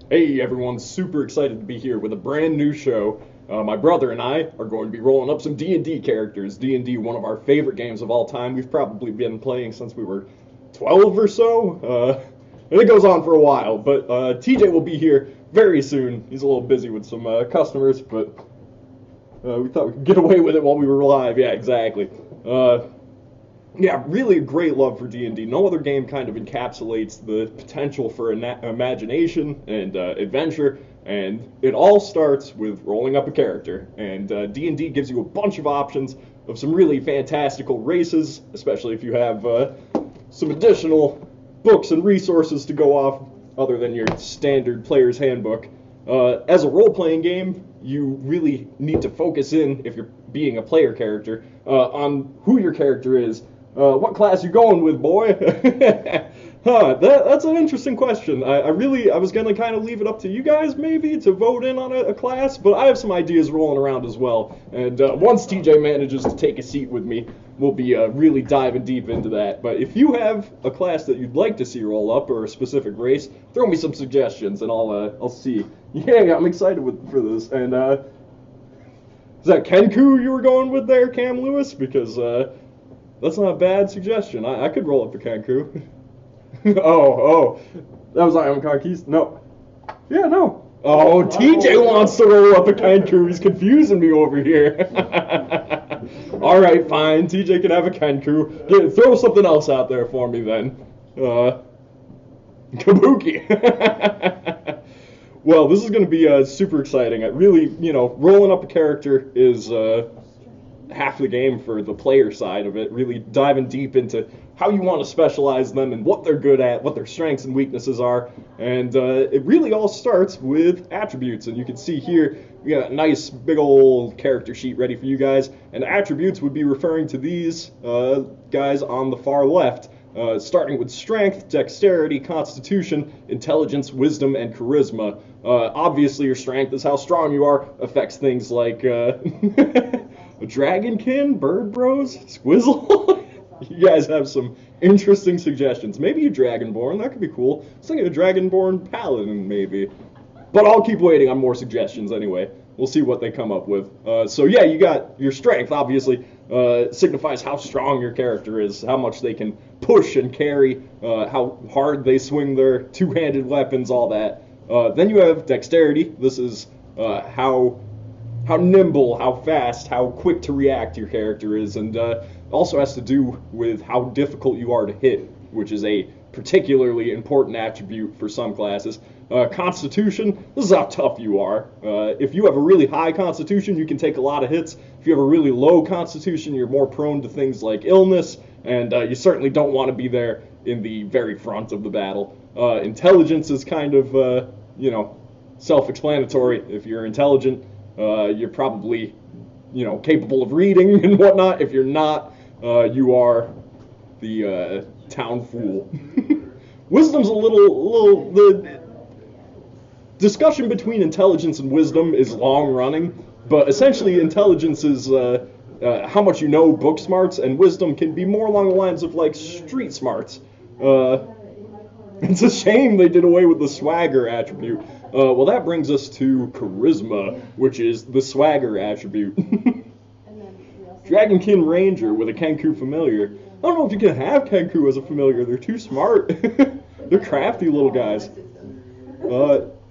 Hey everyone, super excited to be here with a brand new show. My brother and I are going to be rolling up some D&D characters. D&D, one of our favorite games of all time. We've probably been playing since we were 12 or so. And it goes on for a while, but TJ will be here very soon. He's a little busy with some customers, but we thought we could get away with it while we were live. Yeah, exactly. Yeah, really a great love for D&D. No other game kind of encapsulates the potential for imagination and adventure, and it all starts with rolling up a character. And D&D gives you a bunch of options of some really fantastical races, especially if you have some additional books and resources to go off other than your standard player's handbook. As a role-playing game, you really need to focus in, if you're being a player character, on who your character is. What class you going with, boy? That's an interesting question. I was gonna kind of leave it up to you guys maybe to vote in on a class, but I have some ideas rolling around as well. And once TJ manages to take a seat with me, we'll be really diving deep into that. But if you have a class that you'd like to see roll up or a specific race, throw me some suggestions and I'll see. Yeah, I'm excited for this. And is that Kenku you were going with there, Cam Lewis? Because that's not a bad suggestion. I could roll up a Kenku. oh, that was Ion Conquist? No. Yeah, no. Oh, TJ wants to roll up a Kenku. He's confusing me over here. All right, fine. TJ can have a Kenku. Throw something else out there for me then. Kabuki. Well, this is going to be super exciting. Rolling up a character is half the game for the player side of it, really diving deep into how you want to specialize them and what they're good at, what their strengths and weaknesses are, and it really all starts with attributes. And you can see here we got a nice big old character sheet ready for you guys, and attributes would be referring to these guys on the far left, starting with strength, dexterity, constitution, intelligence, wisdom, and charisma. Obviously your strength is how strong you are, affects things like a Dragonkin, Bird Bros, Squizzle. You guys have some interesting suggestions. Maybe a Dragonborn, that could be cool. I was thinking a Dragonborn Paladin, maybe. But I'll keep waiting on more suggestions anyway. We'll see what they come up with. So yeah, you got your strength, obviously, signifies how strong your character is, how much they can push and carry, how hard they swing their two-handed weapons, all that. Then you have dexterity. This is how nimble, how fast, how quick to react your character is, and also has to do with how difficult you are to hit, which is a particularly important attribute for some classes. Constitution, this is how tough you are. If you have a really high constitution, you can take a lot of hits. If you have a really low constitution, you're more prone to things like illness, and you certainly don't want to be there in the very front of the battle. Intelligence is kind of, self-explanatory. If you're intelligent, you're probably, capable of reading and whatnot. If you're not, you are the town fool. Wisdom's the discussion between intelligence and wisdom is long running, but essentially intelligence is how much you know, book smarts, and wisdom can be more along the lines of like street smarts. It's a shame they did away with the swagger attribute. Well, that brings us to charisma, which is the swagger attribute. Dragonkin Ranger with a Kenku familiar. I don't know if you can have Kenku as a familiar. They're too smart. They're crafty little guys.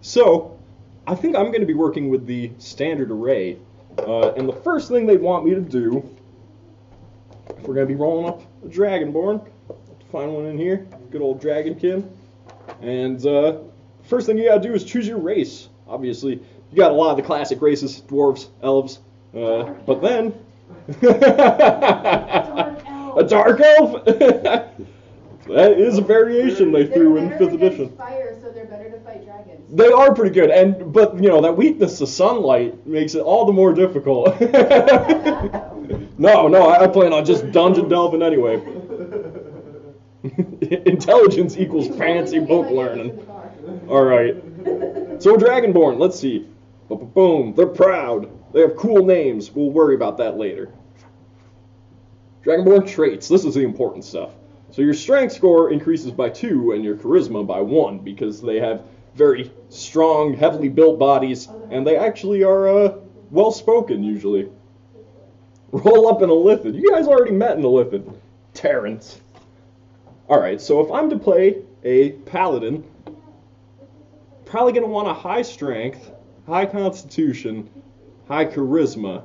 So, I think I'm going to be working with the standard array. And the first thing they want me to do, if we're going to be rolling up a Dragonborn, find one in here, good old Dragonkin. And first thing you gotta do is choose your race. Obviously, you got a lot of the classic races, dwarves, elves, but then a dark elf. That is a variation they threw in 5th edition. Fire, so they're better to fight dragons. They are pretty good, but that weakness to sunlight makes it all the more difficult. No, I plan on just dungeon delving anyway. Intelligence equals fancy book learning. Alright. So Dragonborn, let's see. Boom. They're proud. They have cool names. We'll worry about that later. Dragonborn traits. This is the important stuff. So your strength score increases by 2 and your charisma by 1 because they have very strong, heavily built bodies, and they actually are well spoken usually. Roll up in a Lithin. You guys already met in a Lithin. Terrence. Alright, so if I'm to play a paladin, probably going to want a high strength, high constitution, high charisma.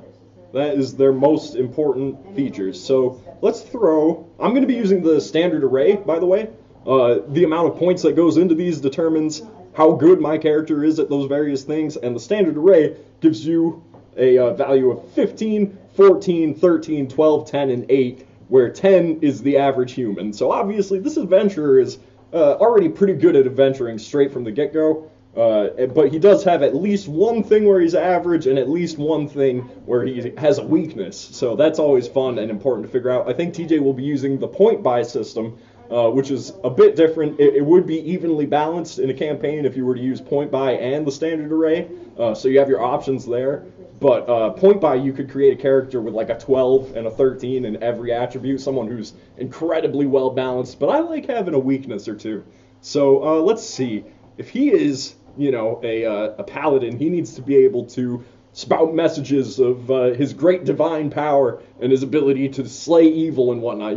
That is their most important features. So let's throw, I'm going to be using the standard array, by the way. The amount of points that goes into these determines how good my character is at those various things, and the standard array gives you a value of 15, 14, 13, 12, 10, and 8, where 10 is the average human. So obviously this adventurer is already pretty good at adventuring straight from the get-go, but he does have at least one thing where he's average and at least one thing where he has a weakness. So that's always fun and important to figure out. I think TJ will be using the point buy system, which is a bit different. It would be evenly balanced in a campaign if you were to use point buy and the standard array, so you have your options there. But point buy, you could create a character with like a 12 and a 13 in every attribute, someone who's incredibly well balanced, but I like having a weakness or two. So let's see. If he is, a paladin, he needs to be able to spout messages of his great divine power and his ability to slay evil and whatnot,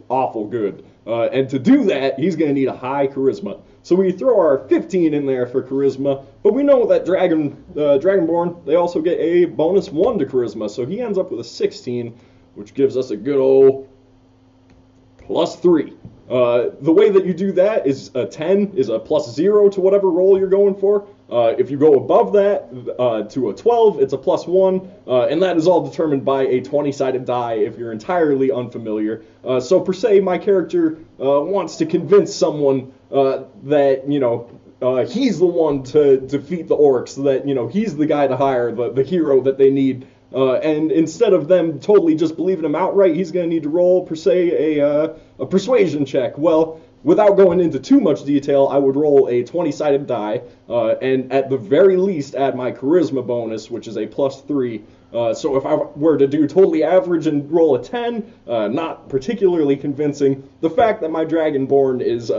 awful good. And to do that, he's going to need a high charisma. So we throw our 15 in there for charisma, but we know that Dragonborn, they also get a bonus 1 to charisma, so he ends up with a 16, which gives us a good old +3. The way that you do that is a 10 is a +0 to whatever roll you're going for. If you go above that to a 12, it's a +1, and that is all determined by a 20-sided die if you're entirely unfamiliar. So per se, my character wants to convince someone that, he's the one to defeat the orcs, that, he's the guy to hire, the hero that they need. And instead of them totally just believing him outright, he's going to need to roll, per se, a persuasion check. Well, without going into too much detail, I would roll a 20-sided die, and at the very least add my charisma bonus, which is a +3. So if I were to do totally average and roll a 10, not particularly convincing, the fact that my Dragonborn is,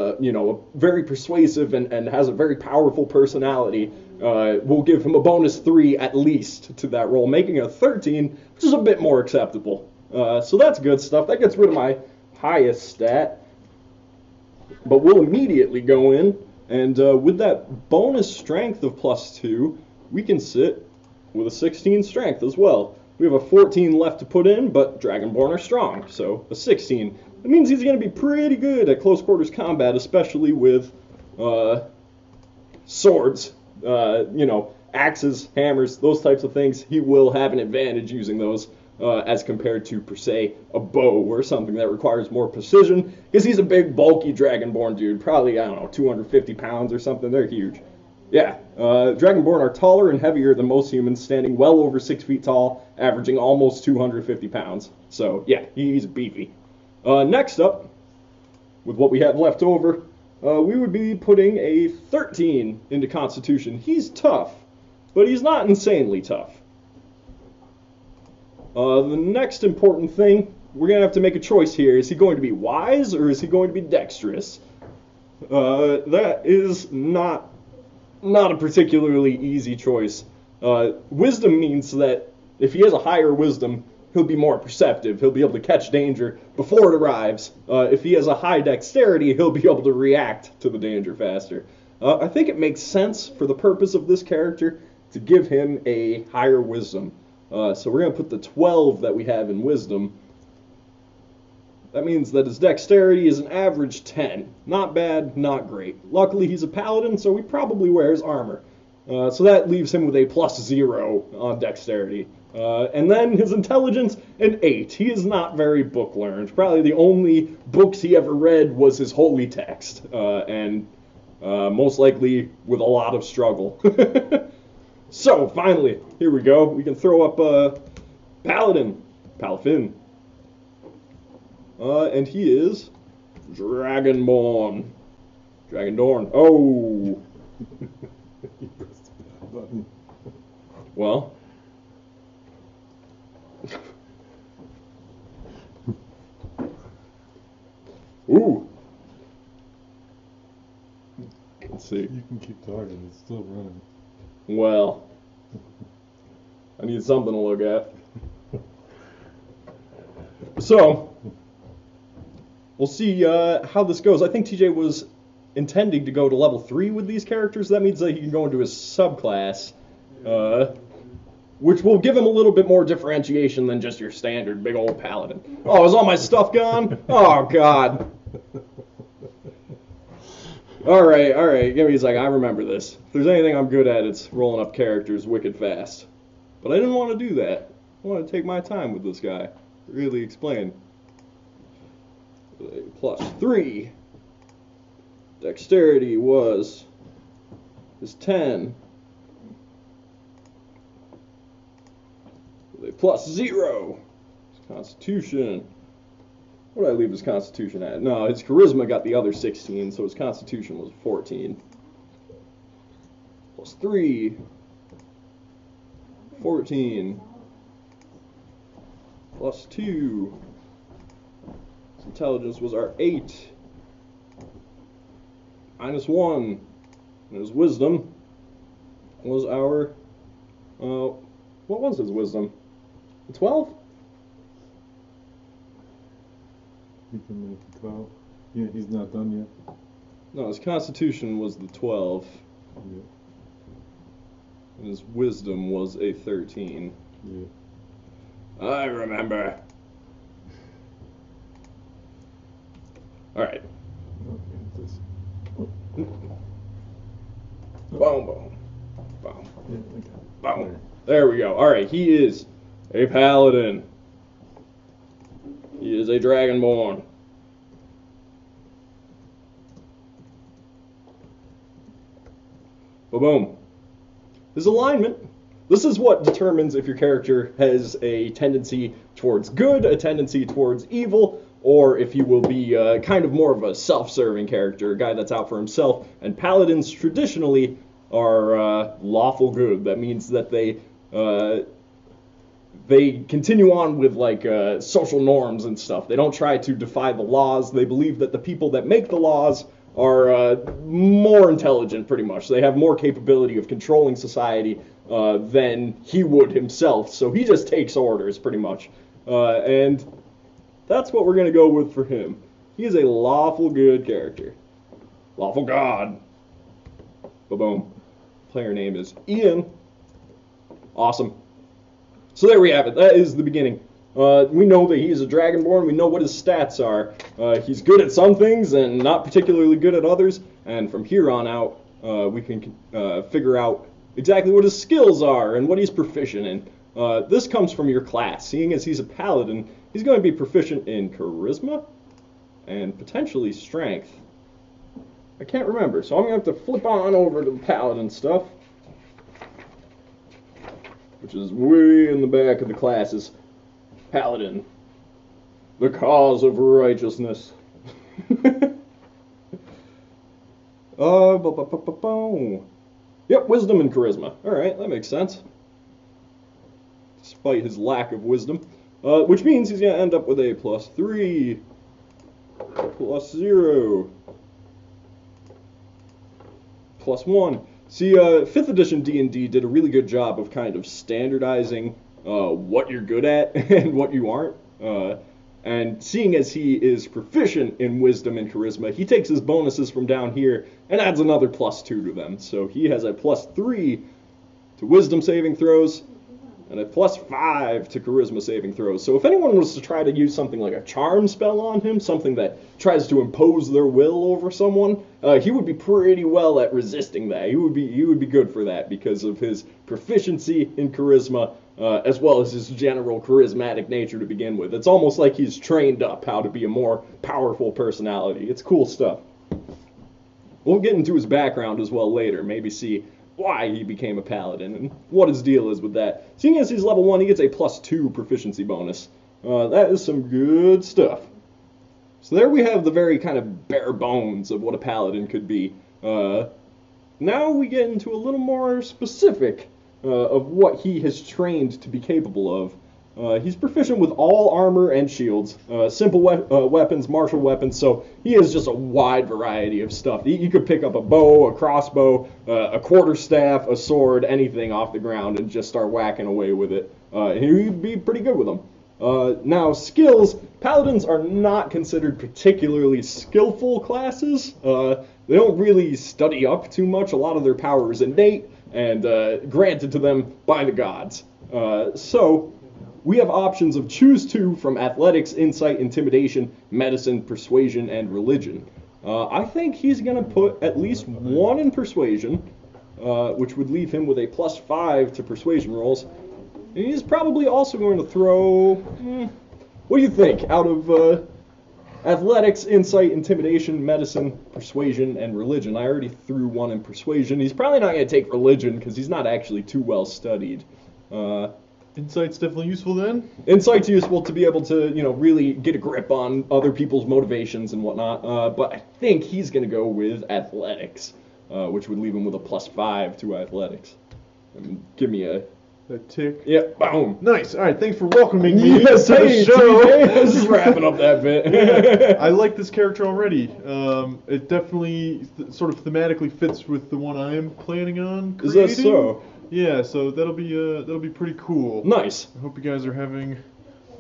very persuasive and has a very powerful personality will give him a bonus 3 at least to that roll, making a 13, which is a bit more acceptable. So that's good stuff. That gets rid of my highest stat. But we'll immediately go in, and with that bonus strength of +2, we can sit with a 16 strength as well. We have a 14 left to put in, but Dragonborn are strong, so a 16. That means he's going to be pretty good at close quarters combat, especially with swords, axes, hammers, those types of things. He will have an advantage using those as compared to, per se, a bow or something that requires more precision, because he's a big, bulky Dragonborn dude, probably, 250 pounds or something. They're huge. Yeah, Dragonborn are taller and heavier than most humans, standing well over 6 feet tall, averaging almost 250 pounds. So, yeah, he's beefy. Next up, with what we have left over, we would be putting a 13 into Constitution. He's tough, but he's not insanely tough. The next important thing, we're going to have to make a choice here. Is he going to be wise or is he going to be dexterous? That is not a particularly easy choice. Wisdom means that if he has a higher wisdom, he'll be more perceptive. He'll be able to catch danger before it arrives. If he has a high dexterity, he'll be able to react to the danger faster. I think it makes sense for the purpose of this character to give him a higher wisdom. So we're going to put the 12 that we have in wisdom. That means that his dexterity is an average 10. Not bad, not great. Luckily, he's a paladin, so he probably wears armor. So that leaves him with a +0 on dexterity. And then his intelligence, an 8. He is not very book learned. Probably the only books he ever read was his holy text, and most likely with a lot of struggle. So, finally, here we go. We can throw up Palafin. And he is Dragonborn. Oh. Well. Ooh. Let's see. You can keep talking. It's still running. Well, I need something to look at. So, we'll see how this goes. I think TJ was intending to go to level 3 with these characters. That means that he can go into his subclass, which will give him a little bit more differentiation than just your standard big old paladin. Oh, is all my stuff gone? Oh, God. All right. Give me a second. I remember this. If there's anything I'm good at, it's rolling up characters wicked fast. But I didn't want to do that. I want to take my time with this guy. Really explain. +3. Dexterity is 10. With a +0. Constitution. What did I leave his Constitution at? No, his Charisma got the other 16, so his Constitution was 14. +3. 14. +2. His Intelligence was our 8. -1. And his Wisdom was our... what was his Wisdom? 12? He can make it 12. Yeah, he's not done yet. No, his Constitution was the 12. Yeah. And his Wisdom was a 13. Yeah. I remember. Alright. Okay, Boom, boom. Boom. yeah, okay. Boom. There we go. Alright, he is a paladin. He is a dragonborn. Boom. His alignment. This is what determines if your character has a tendency towards good, a tendency towards evil, or if he will be kind of more of a self-serving character, a guy that's out for himself. And paladins traditionally are lawful good. That means that they continue on with like social norms and stuff. They don't try to defy the laws. They believe that the people that make the laws are more intelligent, pretty much. They have more capability of controlling society than he would himself. So he just takes orders, pretty much. And that's what we're going to go with for him. He is a lawful good character. Lawful god. Boom. Player name is Ian. Awesome. So there we have it. That is the beginning. We know that he's a dragonborn. We know what his stats are. He's good at some things and not particularly good at others. And from here on out, we can figure out exactly what his skills are and what he's proficient in. This comes from your class. Seeing as he's a paladin, he's going to be proficient in charisma and potentially strength. I can't remember, so I'm going to have to flip on over to the paladin stuff, which is way in the back of the classes. Paladin, the cause of righteousness. Yep, wisdom and charisma. Alright, that makes sense. Despite his lack of wisdom. Which means he's going to end up with a +3, +0, +1. See, 5th edition D&D did a really good job of kind of standardizing what you're good at and what you aren't. And seeing as he is proficient in wisdom and charisma, he takes his bonuses from down here and adds another +2 to them. So he has a +3 to wisdom saving throws and a +5 to charisma saving throws. So if anyone was to try to use something like a charm spell on him, something that tries to impose their will over someone, he would be pretty well at resisting that. He would be good for that because of his proficiency in charisma, as well as his general charismatic nature to begin with. It's almost like he's trained up how to be a more powerful personality. It's cool stuff. We'll get into his background as well later, maybe see why he became a paladin and what his deal is with that. Seeing as he's level 1, he gets a +2 proficiency bonus. That is some good stuff. So there we have the very kind of bare bones of what a paladin could be. Now we get into a little more specific of what he has trained to be capable of. He's proficient with all armor and shields, simple weapons, martial weapons, so he has just a wide variety of stuff. You could pick up a bow, a crossbow, a quarterstaff, a sword, anything off the ground and just start whacking away with it. He'd be pretty good with them. Now, skills, paladins are not considered particularly skillful classes. They don't really study up too much. A lot of their power is innate and granted to them by the gods. So we have options of choose two from athletics, insight, intimidation, medicine, persuasion, and religion. I think he's going to put at least one in persuasion, which would leave him with a +5 to persuasion rolls. And he's probably also going to throw, what do you think, out of athletics, insight, intimidation, medicine, persuasion, and religion? I already threw one in persuasion. He's probably not going to take religion because he's not actually too well studied. Insight's definitely useful then? Insight's useful to be able to, really get a grip on other people's motivations and whatnot. But I think he's going to go with athletics, which would leave him with a +5 to athletics. Give me a... That tick. Yep, boom. Nice. All right, thanks for welcoming me Yes, to the hey, show. TJ. Just wrapping up that bit. I like this character already. It definitely sort of thematically fits with the one I am planning on creating. Is that so? Yeah, so that'll be pretty cool. Nice. I hope you guys are having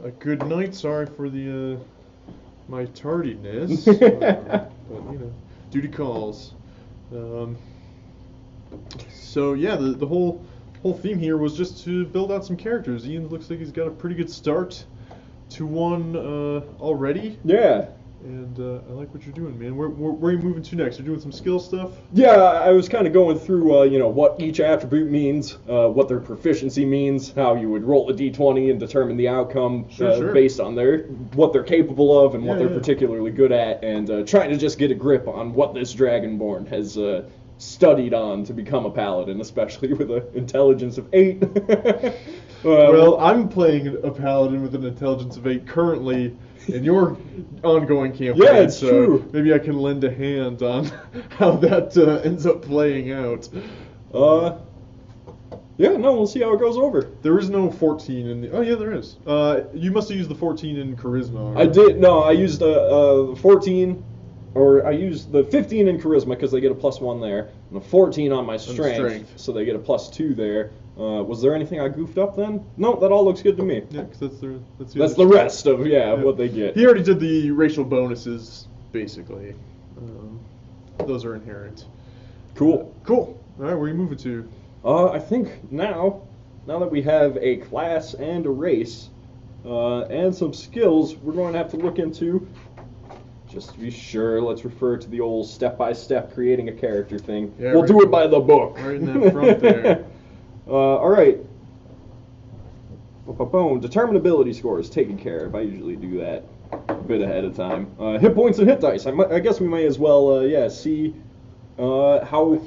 a good night. Sorry for the my tardiness, but duty calls. So yeah, the whole theme here was just to build out some characters. Ian looks like he's got a pretty good start to one already. Yeah. And I like what you're doing, man. Where are you moving to next? You're doing some skill stuff? Yeah, I was kind of going through, what each attribute means, what their proficiency means, how you would roll a d20 and determine the outcome Sure. based on what they're capable of and what they're Yeah. particularly good at, and trying to just get a grip on what this Dragonborn has studied on to become a paladin, especially with an intelligence of 8. Well, I'm playing a paladin with an intelligence of 8 currently in your ongoing campaign. Yeah, it's so true. Maybe I can lend a hand on how that ends up playing out. Yeah, no, we'll see how it goes over. There is no 14 in the... Oh, yeah, there is. You must have used the 14 in Charisma. I did, no, I used the 14... Or I used the 15 in charisma because they get a +1 there, and a 14 on my strength, so they get a +2 there. Was there anything I goofed up then? No, that all looks good to me. Yeah, because That's the rest of what they get. He already did the racial bonuses, basically. Those are inherent. Cool. Cool. All right, where are you moving to? I think now that we have a class and a race, and some skills, we're going to have to look into. Just to be sure, let's refer to the old step-by-step creating a character thing. Yeah, we'll right. do it by the book. Right in that front there. All right. Boom. Determinability score is taken care of. I usually do that a bit ahead of time. Hit points and hit dice. I guess we may as well, see how...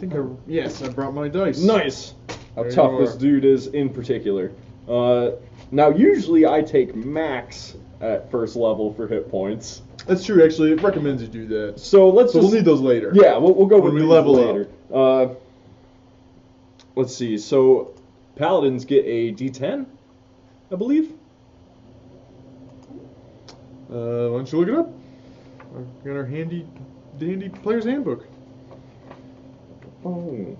Yes, I brought my dice. Nice. How There tough you this are. dude is in particular. Now, usually I take max at first level for hit points. That's true, actually. It recommends you do that. So let's We'll need those later. Yeah, we'll go When with we these level later. Let's see. So paladins get a D10, I believe. Why don't you look it up? We've got our handy dandy player's handbook. Oh. Go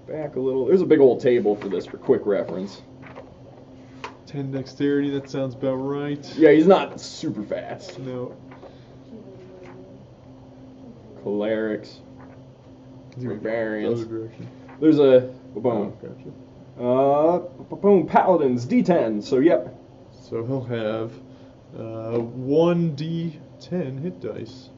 back a little. There's a big old table for this for quick reference. 10 dexterity, that sounds about right. Yeah, he's not super fast. No. Clerics. Barbarians. Other direction. There's a boom. Gotcha. Boom. Paladins D10. So yep. So he'll have 1d10 hit dice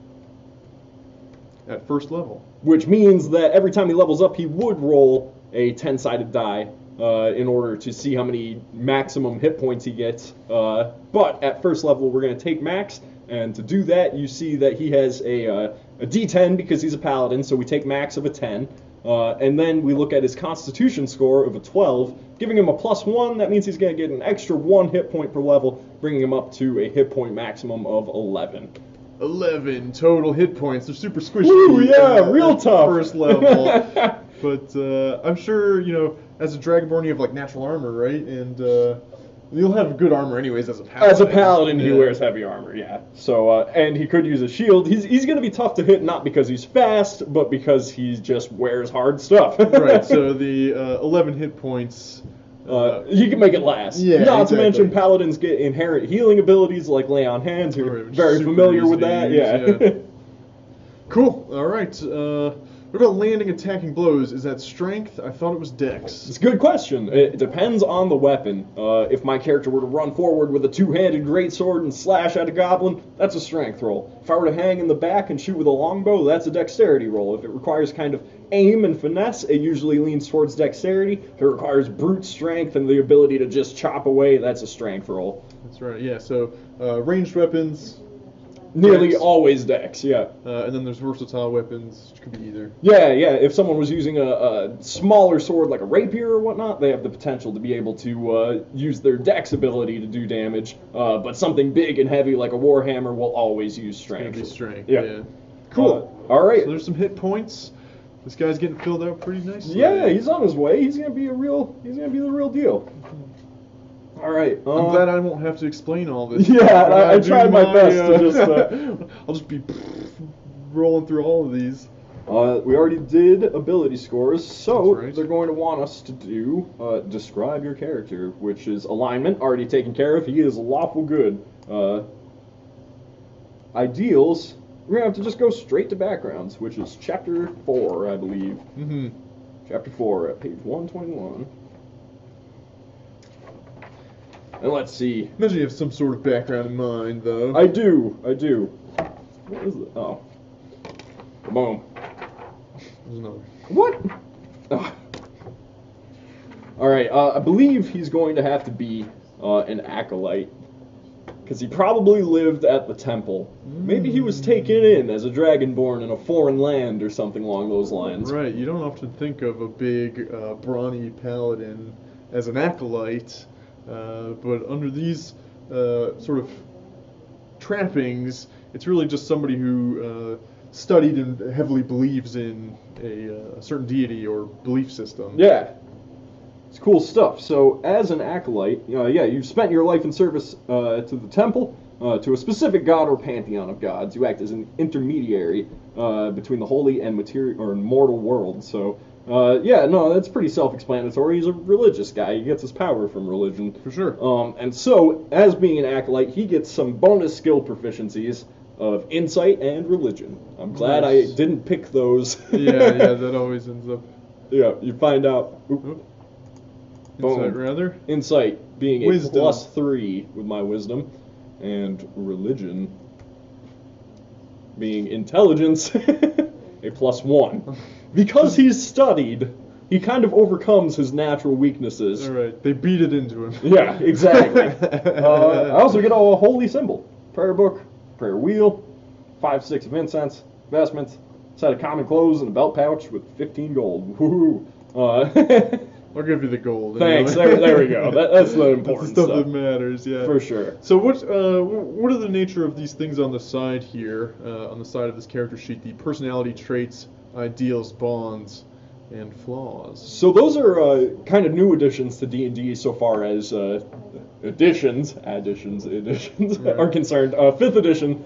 at first level. Which means that every time he levels up, he would roll a 10-sided die in order to see how many maximum hit points he gets. But at first level, we're going to take max, and to do that, you see that he has a D10 because he's a paladin, so we take max of a 10. And then we look at his constitution score of a 12, giving him a +1. That means he's going to get an extra 1 hit point per level, bringing him up to a hit point maximum of 11. 11 total hit points. They're super squishy. Ooh, yeah, real tough. First level. But I'm sure, as a Dragonborn, you have, natural armor, right? And You'll have good armor anyways as a paladin. As a paladin, he Yeah. wears heavy armor, yeah. So, and he could use a shield. He's going to be tough to hit, not because he's fast, but because he just wears hard stuff. Right, so the 11 hit points. You can make it last. Yeah, Not to exactly. mention paladins get inherent healing abilities like lay on hands. You're Right, very super familiar easy with to that, use, yeah. Cool. All right. What about landing attacking blows? Is that strength? I thought it was dex. It's a good question. It depends on the weapon. If my character were to run forward with a two-handed greatsword and slash at a goblin, that's a strength roll. If I were to hang in the back and shoot with a longbow, that's a dexterity roll. If it requires kind of aim and finesse, it usually leans towards dexterity. If it requires brute strength and the ability to just chop away, that's a strength roll. That's right. Yeah. So ranged weapons. Nearly Dex. always dex, yeah. And then there's versatile weapons, which could be either. Yeah. If someone was using a smaller sword like a rapier or whatnot, they have the potential to be able to use their dex ability to do damage. But something big and heavy like a warhammer will always use It's gonna strength. be strength. Yeah. Yeah. Cool. All right. So there's some hit points. This guy's getting filled out pretty nicely. Yeah, he's on his way. He's gonna be the real deal. All right. I'm glad I won't have to explain all this. Yeah, When I do tried my best to just. I'll just be rolling through all of these. We already did ability scores, so That's right. they're going to want us to do describe your character, which is alignment, already taken care of. He is lawful good. Ideals, we're going to have to just go straight to backgrounds, which is chapter 4, I believe. Mm-hmm. Chapter 4 at page 121. And let's see. Imagine you have some sort of background in mind, though. I do. What is it? Oh. Boom. There's another. What? Ugh. All right. I believe he's going to have to be an acolyte, because he probably lived at the temple. Maybe he was taken in as a dragonborn in a foreign land or something along those lines. Right, you don't often think of a big, brawny paladin as an acolyte, but under these sort of trappings, it's really just somebody who studied and heavily believes in a certain deity or belief system. Yeah. It's cool stuff. So, as an acolyte, you've spent your life in service to the temple, to a specific god or pantheon of gods. You act as an intermediary between the holy and material or mortal world. So, that's pretty self-explanatory. He's a religious guy. He gets his power from religion. For sure. And so, as being an acolyte, he gets some bonus skill proficiencies of insight and religion. I'm glad Nice. I didn't pick those. yeah, that always ends up. Yeah, you find out. Oop. Boom. Insight, rather. Insight being Wisdom. a +3 with my wisdom, and religion being intelligence a +1. Because he's studied, he kind of overcomes his natural weaknesses. All right, they beat it into him. Yeah, exactly. I also get a holy symbol, prayer book, prayer wheel, 5 sticks of incense, vestments, set of common clothes, and a belt pouch with 15 gold. Woohoo! I'll give you the gold. Thanks. anyway. There we go. That's the That's important the stuff stuff. that matters. Yeah. For sure. So what are the nature of these things on the side here, on the side of this character sheet? The personality traits, ideals, bonds, and flaws. So those are kind of new additions to D&D so far as additions Right. are concerned. 5th edition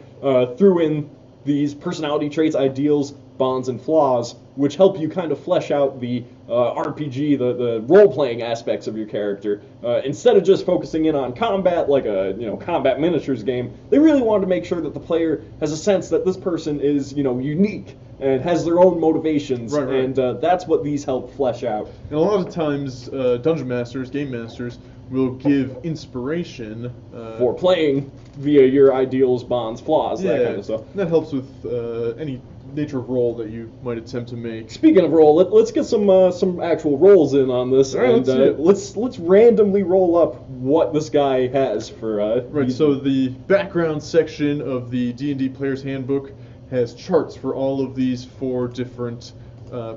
threw in these personality traits, ideals, bonds, and flaws, which help you kind of flesh out the RPG, the role-playing aspects of your character. Instead of just focusing in on combat, like a combat miniatures game, they really wanted to make sure that the player has a sense that this person is unique and has their own motivations, Right. and that's what these help flesh out. And a lot of times, dungeon masters, game masters, will give inspiration For playing via your ideals, bonds, flaws, that kind of stuff. That helps with any nature of role that you might attempt to make. Speaking of roll, let's get some actual rolls in on this, All right, and let's see it. let's randomly roll up what this guy has for. Right. So the background section of the D&D Player's Handbook has charts for all of these 4 different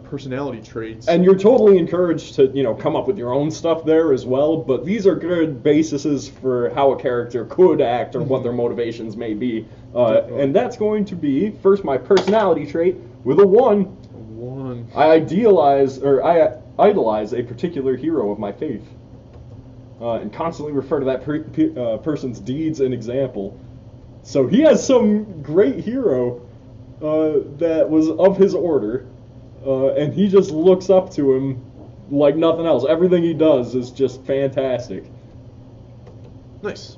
personality traits. And you're totally encouraged to come up with your own stuff there as well. But these are good bases for how a character could act or what their motivations may be. And that's going to be first my personality trait with a 1. 1. I idolize a particular hero of my faith. and constantly refer to that person's deeds and example. So he has some great hero that was of his order, and he just looks up to him like nothing else. Everything he does is just fantastic. Nice.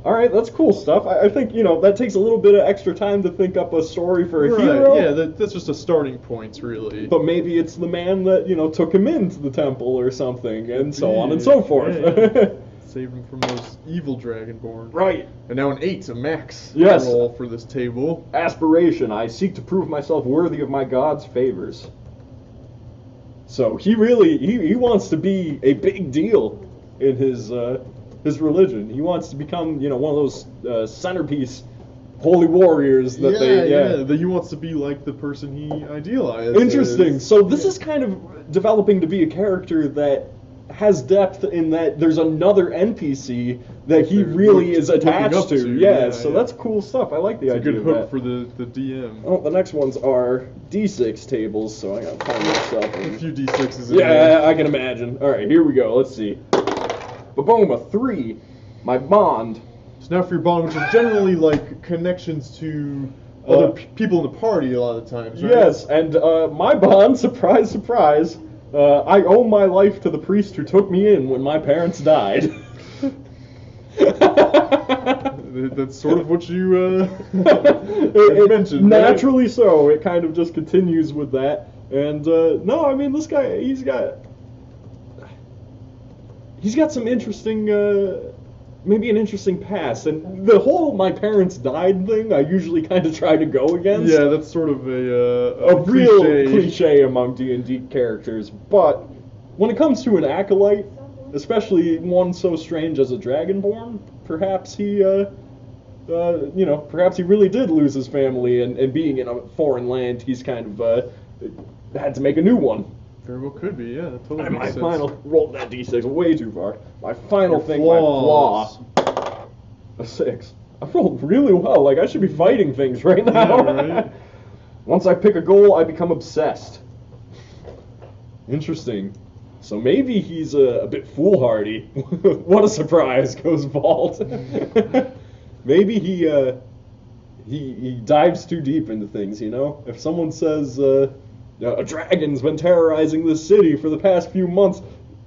All right, that's cool stuff. I think, that takes a little bit of extra time to think up a story for a hero. Yeah, that's just a starting point, really. But maybe it's the man that, took him into the temple or something, and so on and so forth. Yeah. Saved him from those evil Dragonborn. Right. And now an 8, a max Yes. roll for this table. Aspiration. I seek to prove myself worthy of my god's favors. So he really, he wants to be a big deal in his religion. He wants to become, one of those centerpiece holy warriors that that he wants to be like the person he idealizes. Interesting. So this is kind of developing to be a character that has depth in that there's another NPC that he really is attached to. Yeah, so that's cool stuff. I like the idea of that. It's a good hook for the DM. Oh, the next ones are D6 tables, so I gotta find myself. A few D6s in Yeah, there. I can imagine. All right, here we go. Let's see. Ba-boom, a 3. My bond. So now for your bond, which is generally like connections to other people in the party a lot of the times, right? Yes, and my bond, surprise, surprise, I owe my life to the priest who took me in when my parents died. That's sort of what you mentioned. Naturally so. It kind of just continues with that. And no, I mean, this guy, he's got some interesting, maybe an interesting past. And the whole "my parents died" thing, I usually kind of try to go against. Yeah, that's sort of a real cliche among D&D characters. But when it comes to an acolyte, especially one so strange as a Dragonborn, perhaps he, perhaps he really did lose his family, and being in a foreign land, he's kind of had to make a new one. Very well could be, yeah. That totally And makes my sense. final rolled that D6 way too far. My final Your thing, flaws. my flaw, a 6. I rolled really well. Like I should be fighting things right now. Yeah, right? Once I pick a goal, I become obsessed. Interesting. So maybe he's a bit foolhardy. What a surprise, goes Vault. Maybe he dives too deep into things, If someone says a dragon's been terrorizing this city for the past few months,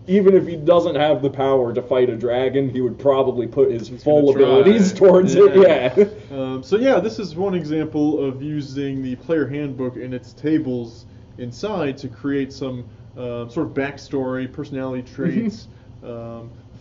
even if he doesn't have the power to fight a dragon, he would probably put his full abilities towards it. Yeah. So yeah, this is one example of using the player handbook and its tables inside to create some sort of backstory, personality traits,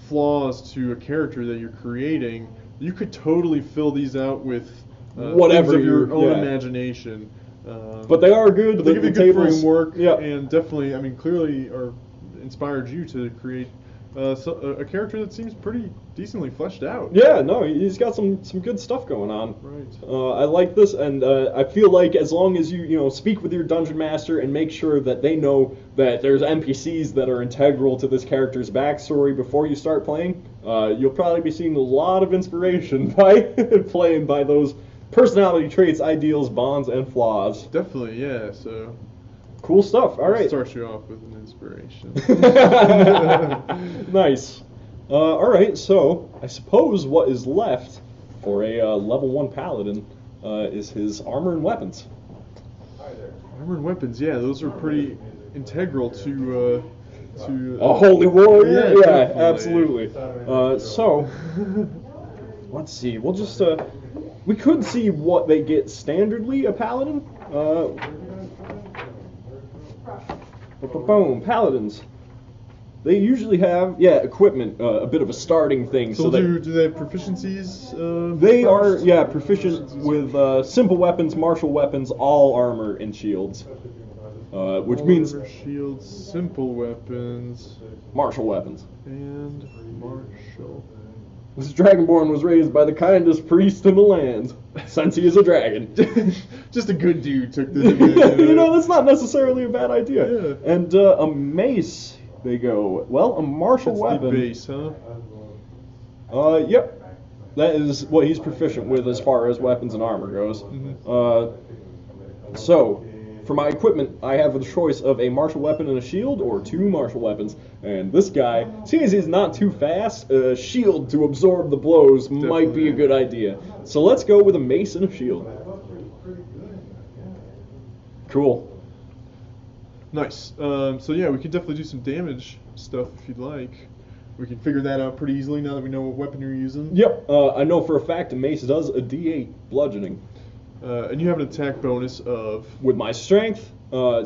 flaws to a character that you're creating. You could totally fill these out with whatever things of your own yeah. imagination. But they are good. They give you a good framework, yeah. and definitely, I mean, clearly are inspired you to create a character that seems pretty decently fleshed out. Yeah, no, he's got some good stuff going on. Right. I like this, and I feel like as long as you speak with your dungeon master and make sure that they know that there's NPCs that are integral to this character's backstory before you start playing, you'll probably be seeing a lot of inspiration by playing by those personality traits, ideals, bonds, and flaws. Definitely, yeah. So cool stuff. All right. Start you off with an inspiration. Nice. All right. So I suppose what is left for a level 1 paladin is his armor and weapons. Armor and weapons, yeah, those are pretty integral to a holy warrior. Yeah, definitely. absolutely. So let's see. We'll just we could see what they get standardly a paladin. Boom, paladins. They usually have equipment, a bit of a starting thing. So do they have proficiencies? They first? are proficient with simple weapons, martial weapons, all armor and shields, which means Armor, shields, simple weapons, martial weapons. and martial. This Dragonborn was raised by the kindest priest in the land, since he is a dragon. Just a good dude took this. That's not necessarily a bad idea. Yeah. And a mace, they go. Well, a martial That's weapon. the base, huh? Yep. That is what he's proficient with as far as weapons and armor goes. Mm-hmm. So, For my equipment, I have the choice of a martial weapon and a shield, or 2 martial weapons. And this guy, seeing as he's not too fast, a shield to absorb the blows might be a good idea. So let's go with a mace and a shield. Cool. Nice. So yeah, we could definitely do some damage stuff if you'd like. We can figure that out pretty easily now that we know what weapon you're using. Yep, I know for a fact a mace does a D8 bludgeoning. And you have an attack bonus of... With my strength,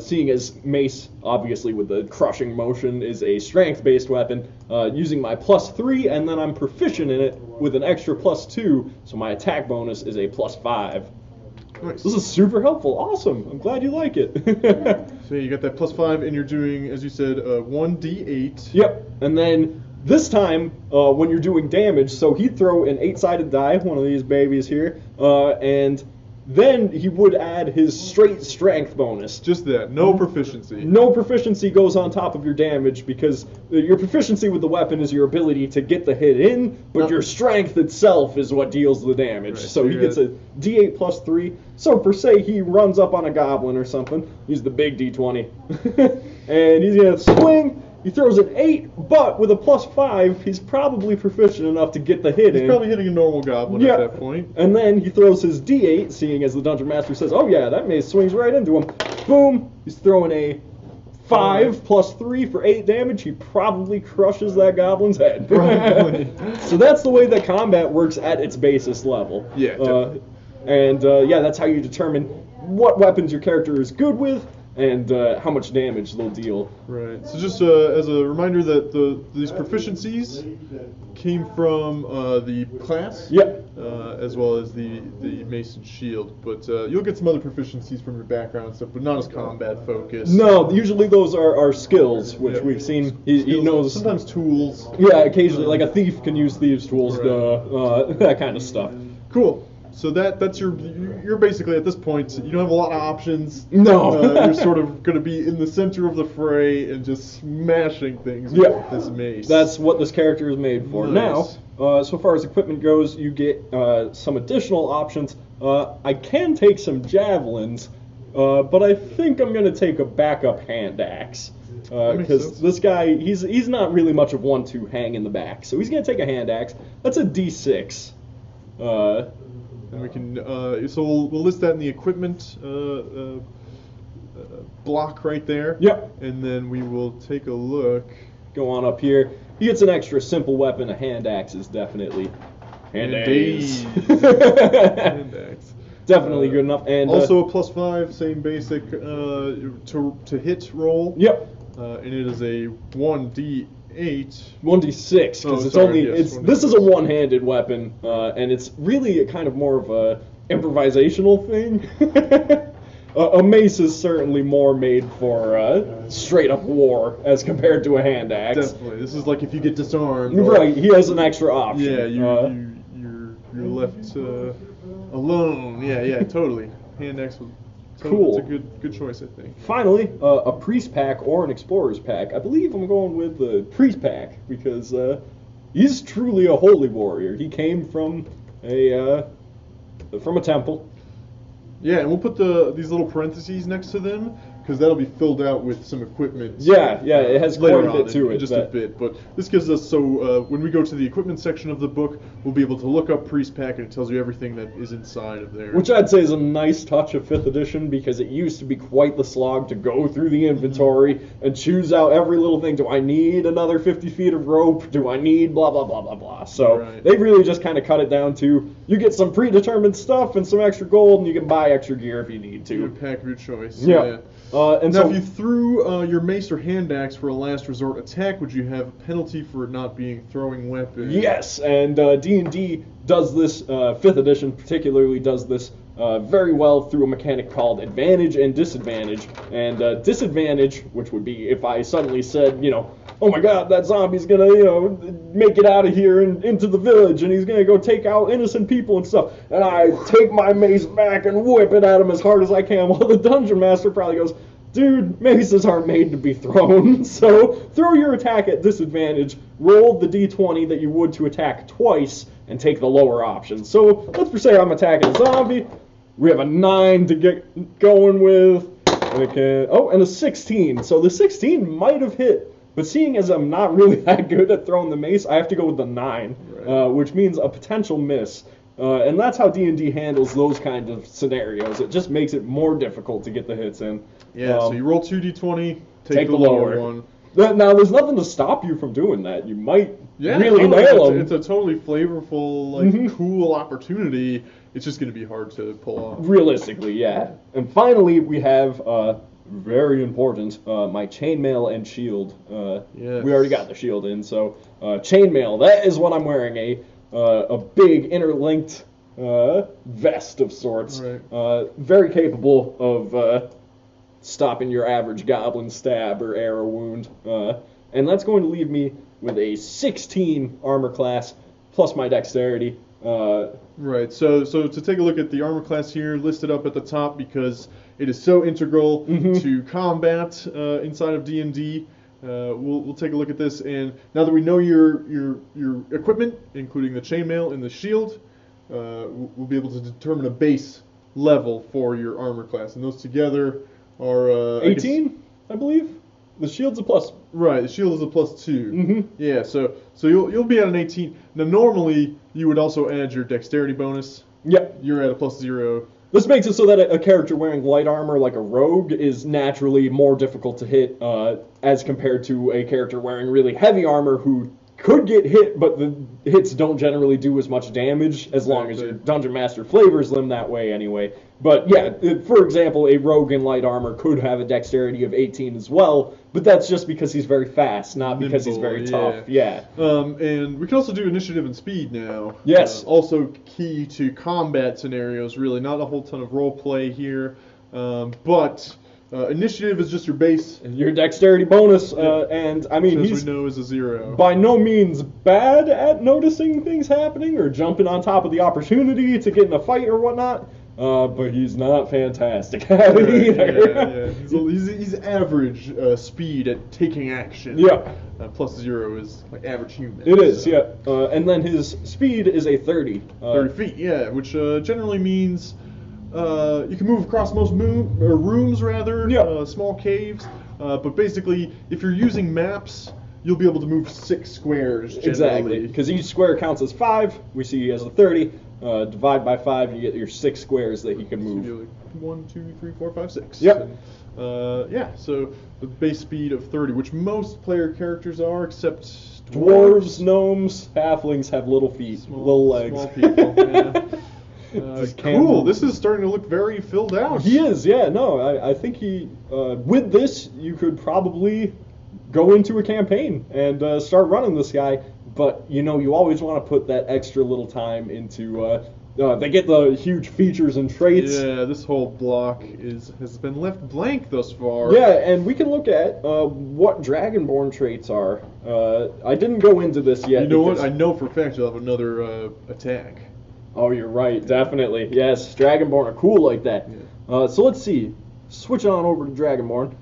seeing as mace, obviously with the crushing motion, is a strength-based weapon, using my +3, and then I'm proficient in it with an extra +2, so my attack bonus is a +5. Nice. This is super helpful. Awesome. I'm glad you like it. So yeah, you got that +5, and you're doing, as you said, 1d8. Yep, and then this time, when you're doing damage, so he'd throw an 8-sided die, one of these babies here, and then he would add his straight strength bonus. Just that, no proficiency. No proficiency goes on top of your damage because your proficiency with the weapon is your ability to get the hit in, but your strength itself is what deals the damage. Right, so he gets a D8 +3. So per se, he runs up on a goblin or something. He's the big D20. And he's going to swing. He throws an 8, but with a +5, he's probably proficient enough to get the hit in. He's probably hitting a normal goblin at that point. And then he throws his D8, seeing as the Dungeon Master says, oh yeah, that mace swings right into him. Boom! He's throwing a 5 +3 for 8 damage. He probably crushes that goblin's head. Probably. So that's the way that combat works at its basis level. Yeah, definitely. Yeah, that's how you determine what weapons your character is good with, and how much damage they'll deal. Right. So just as a reminder that these proficiencies came from the class, Yep. as well as the mace and shield. But you'll get some other proficiencies from your background and stuff, but not as combat focused. No, usually those are skills, which we've seen. He knows. Sometimes tools. Yeah, occasionally, like a thief can use thieves' tools, that kind of stuff. Cool. So that's you're basically at this point, you don't have a lot of options. No. You're sort of going to be in the center of the fray and just smashing things with this mace. That's what this character is made for. Nice. Now, so far as equipment goes, you get some additional options. I can take some javelins, but I think I'm going to take a backup hand axe. Because this guy, he's not really much of one to hang in the back. So he's going to take a hand axe. That's a D6. And we can, so we'll list that in the equipment block right there. Yep. And then we will take a look. Go on up here. He gets an extra simple weapon. A hand axe is definitely hand axe. Hand axe. Definitely good enough. And also a +5, same basic to hit roll. Yep. And it is a 1d8. 1d6 because this is a one-handed weapon, and it's really a kind of more of a improvisational thing. A mace is certainly more made for straight up war as compared to a hand axe. Definitely, this is like if you get disarmed. Right, he has an extra option. Yeah, you're left alone. Yeah, totally. Hand axe was. Cool. It's a good choice, I think. Finally, a priest pack or an explorer's pack. I believe I'm going with the priest pack because he's truly a holy warrior. He came from a temple. Yeah, and we'll put these little parentheses next to them because that'll be filled out with some equipment. Yeah, it has quite a bit to it. Just a bit, but this gives us when we go to the equipment section of the book, we'll be able to look up priest pack and it tells you everything that is inside of there. Which I'd say is a nice touch of 5th edition because it used to be quite the slog to go through the inventory and choose out every little thing. Do I need another 50 feet of rope? Do I need blah blah blah blah blah? So they really just kind of cut it down to you get some predetermined stuff and some extra gold, and you can buy extra gear if you need to. Your pack of your choice. Yeah. And now, so if you threw your mace or hand axe for a last resort attack, would you have a penalty for it not being throwing weapon? Yes, and D&D does this, 5th edition particularly does this very well through a mechanic called advantage and disadvantage. And disadvantage, which would be if I suddenly said, oh my god, that zombie's gonna, make it out of here and into the village, and he's gonna go take out innocent people and stuff, and I take my mace back and whip it at him as hard as I can, while the Dungeon Master probably goes, dude, maces aren't made to be thrown, so throw your attack at disadvantage, roll the d20 that you would to attack twice, and take the lower option. So let's say I'm attacking a zombie, we have a 9 to get going with, And it can, oh, and a 16. So the 16 might have hit, but seeing as I'm not really that good at throwing the mace, I have to go with the 9, Right. which means a potential miss. And that's how D&D handles those kinds of scenarios. It just makes it more difficult to get the hits in. Yeah, so you roll 2d20, take the the lower lower. one. Now, there's nothing to stop you from doing that. You might Yeah, really totally. nail them. It's a totally flavorful, like, Mhm. cool opportunity. It's just going to be hard to pull off. Realistically, yeah. And finally, we have very important my chainmail and shield. Yes. We already got the shield in, so chainmail. That is what I'm wearing. A big interlinked vest of sorts. Right. Very capable of stopping your average goblin stab or arrow wound. And that's going to leave me with a 16 armor class plus my dexterity. Right, so to take a look at the armor class here, listed up at the top because it is so integral Mhm. to combat inside of D&D. We'll take a look at this, and now that we know your equipment, including the chainmail and the shield, we'll be able to determine a base level for your armor class, and those together are 18, I believe. The shield's a plus. Right, the shield is a +2. Mhm. Yeah, so you'll be at an 18. Now normally you would also add your dexterity bonus. Yep. You're at a +0. This makes it so that a character wearing light armor, like a rogue, is naturally more difficult to hit as compared to a character wearing really heavy armor who could get hit, but the hits don't generally do as much damage as long as your dungeon master flavors them that way anyway. But yeah, for example, a rogue in light armor could have a dexterity of 18 as well, but that's just because he's very fast, not because he's very Nimble, tough. Yeah. And we can also do initiative and speed now. Yes. Also key to combat scenarios, really. Not a whole ton of role play here, but initiative is just your base. Your dexterity bonus, Yeah. and I mean, Which, he's as we know, is a 0. by no means bad at noticing things happening or jumping on top of the opportunity to get in a fight or whatnot. But he's not fantastic at it either. Yeah. He's average speed at taking action. Yeah. +0 is like average human. It is, so. yeah. And then his speed is a 30. 30 feet, yeah, which generally means you can move across most rooms, rather, Yeah. small caves. But basically, if you're using maps, you'll be able to move 6 squares. Generally. Exactly, because each square counts as 5. We see he has a 30. Divide by 5, you get your 6 squares that he can So move. you'll be like 1, 2, 3, 4, 5, 6. Yep. And, yeah, so the base speed of 30, which most player characters are, except Dwarves, gnomes, halflings have little feet, little legs. Small people, yeah. Just Cool. can't- This is starting to look very filled out. He is, yeah. No, I think he. With this, you could probably go into a campaign and start running this guy. But you always want to put that extra little time into. They get the huge features and traits. Yeah, this whole block has been left blank thus far. Yeah, and we can look at what Dragonborn traits are. I didn't go into this yet. You know what? because- I know for a fact you'll have another attack. Oh, you're right. Definitely. Yes, Dragonborn are cool like that. Yeah. So let's see. Switch on over to Dragonborn.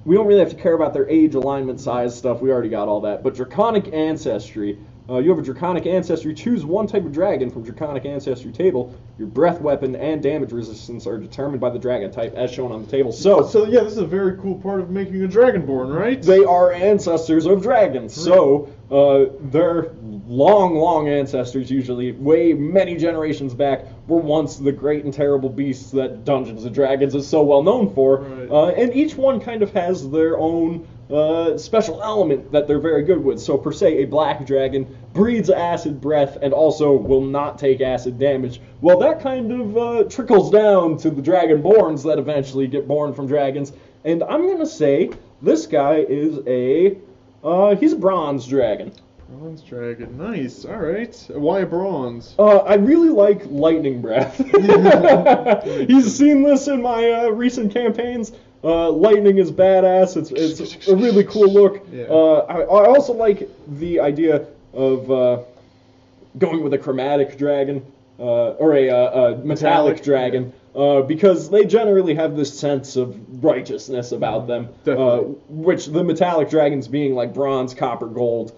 We don't really have to care about their age, alignment, size stuff. We already got all that. But Draconic Ancestry. You have a Draconic Ancestry. Choose one type of dragon from Draconic Ancestry table. Your breath weapon and damage resistance are determined by the dragon type, as shown on the table. So yeah, this is a very cool part of making a Dragonborn, right? they are ancestors of dragons. So their long ancestors, usually many generations back, were once the great and terrible beasts that Dungeons and Dragons is so well known for. Right. And each one kind of has their own special element that they're very good with. So per se, a black dragon breathes acid breath and also will not take acid damage. Well, that kind of trickles down to the Dragonborns that eventually get born from dragons. And I'm gonna say this guy is he's a bronze dragon. Bronze dragon, nice. All right. Why bronze? I really like lightning breath. He's seen this in my recent campaigns. Lightning is badass. It's a really cool look. Yeah. I also like the idea of going with a chromatic dragon or a metallic dragon. Because they generally have this sense of righteousness about them, Definitely. which the metallic dragons being like bronze, copper, gold,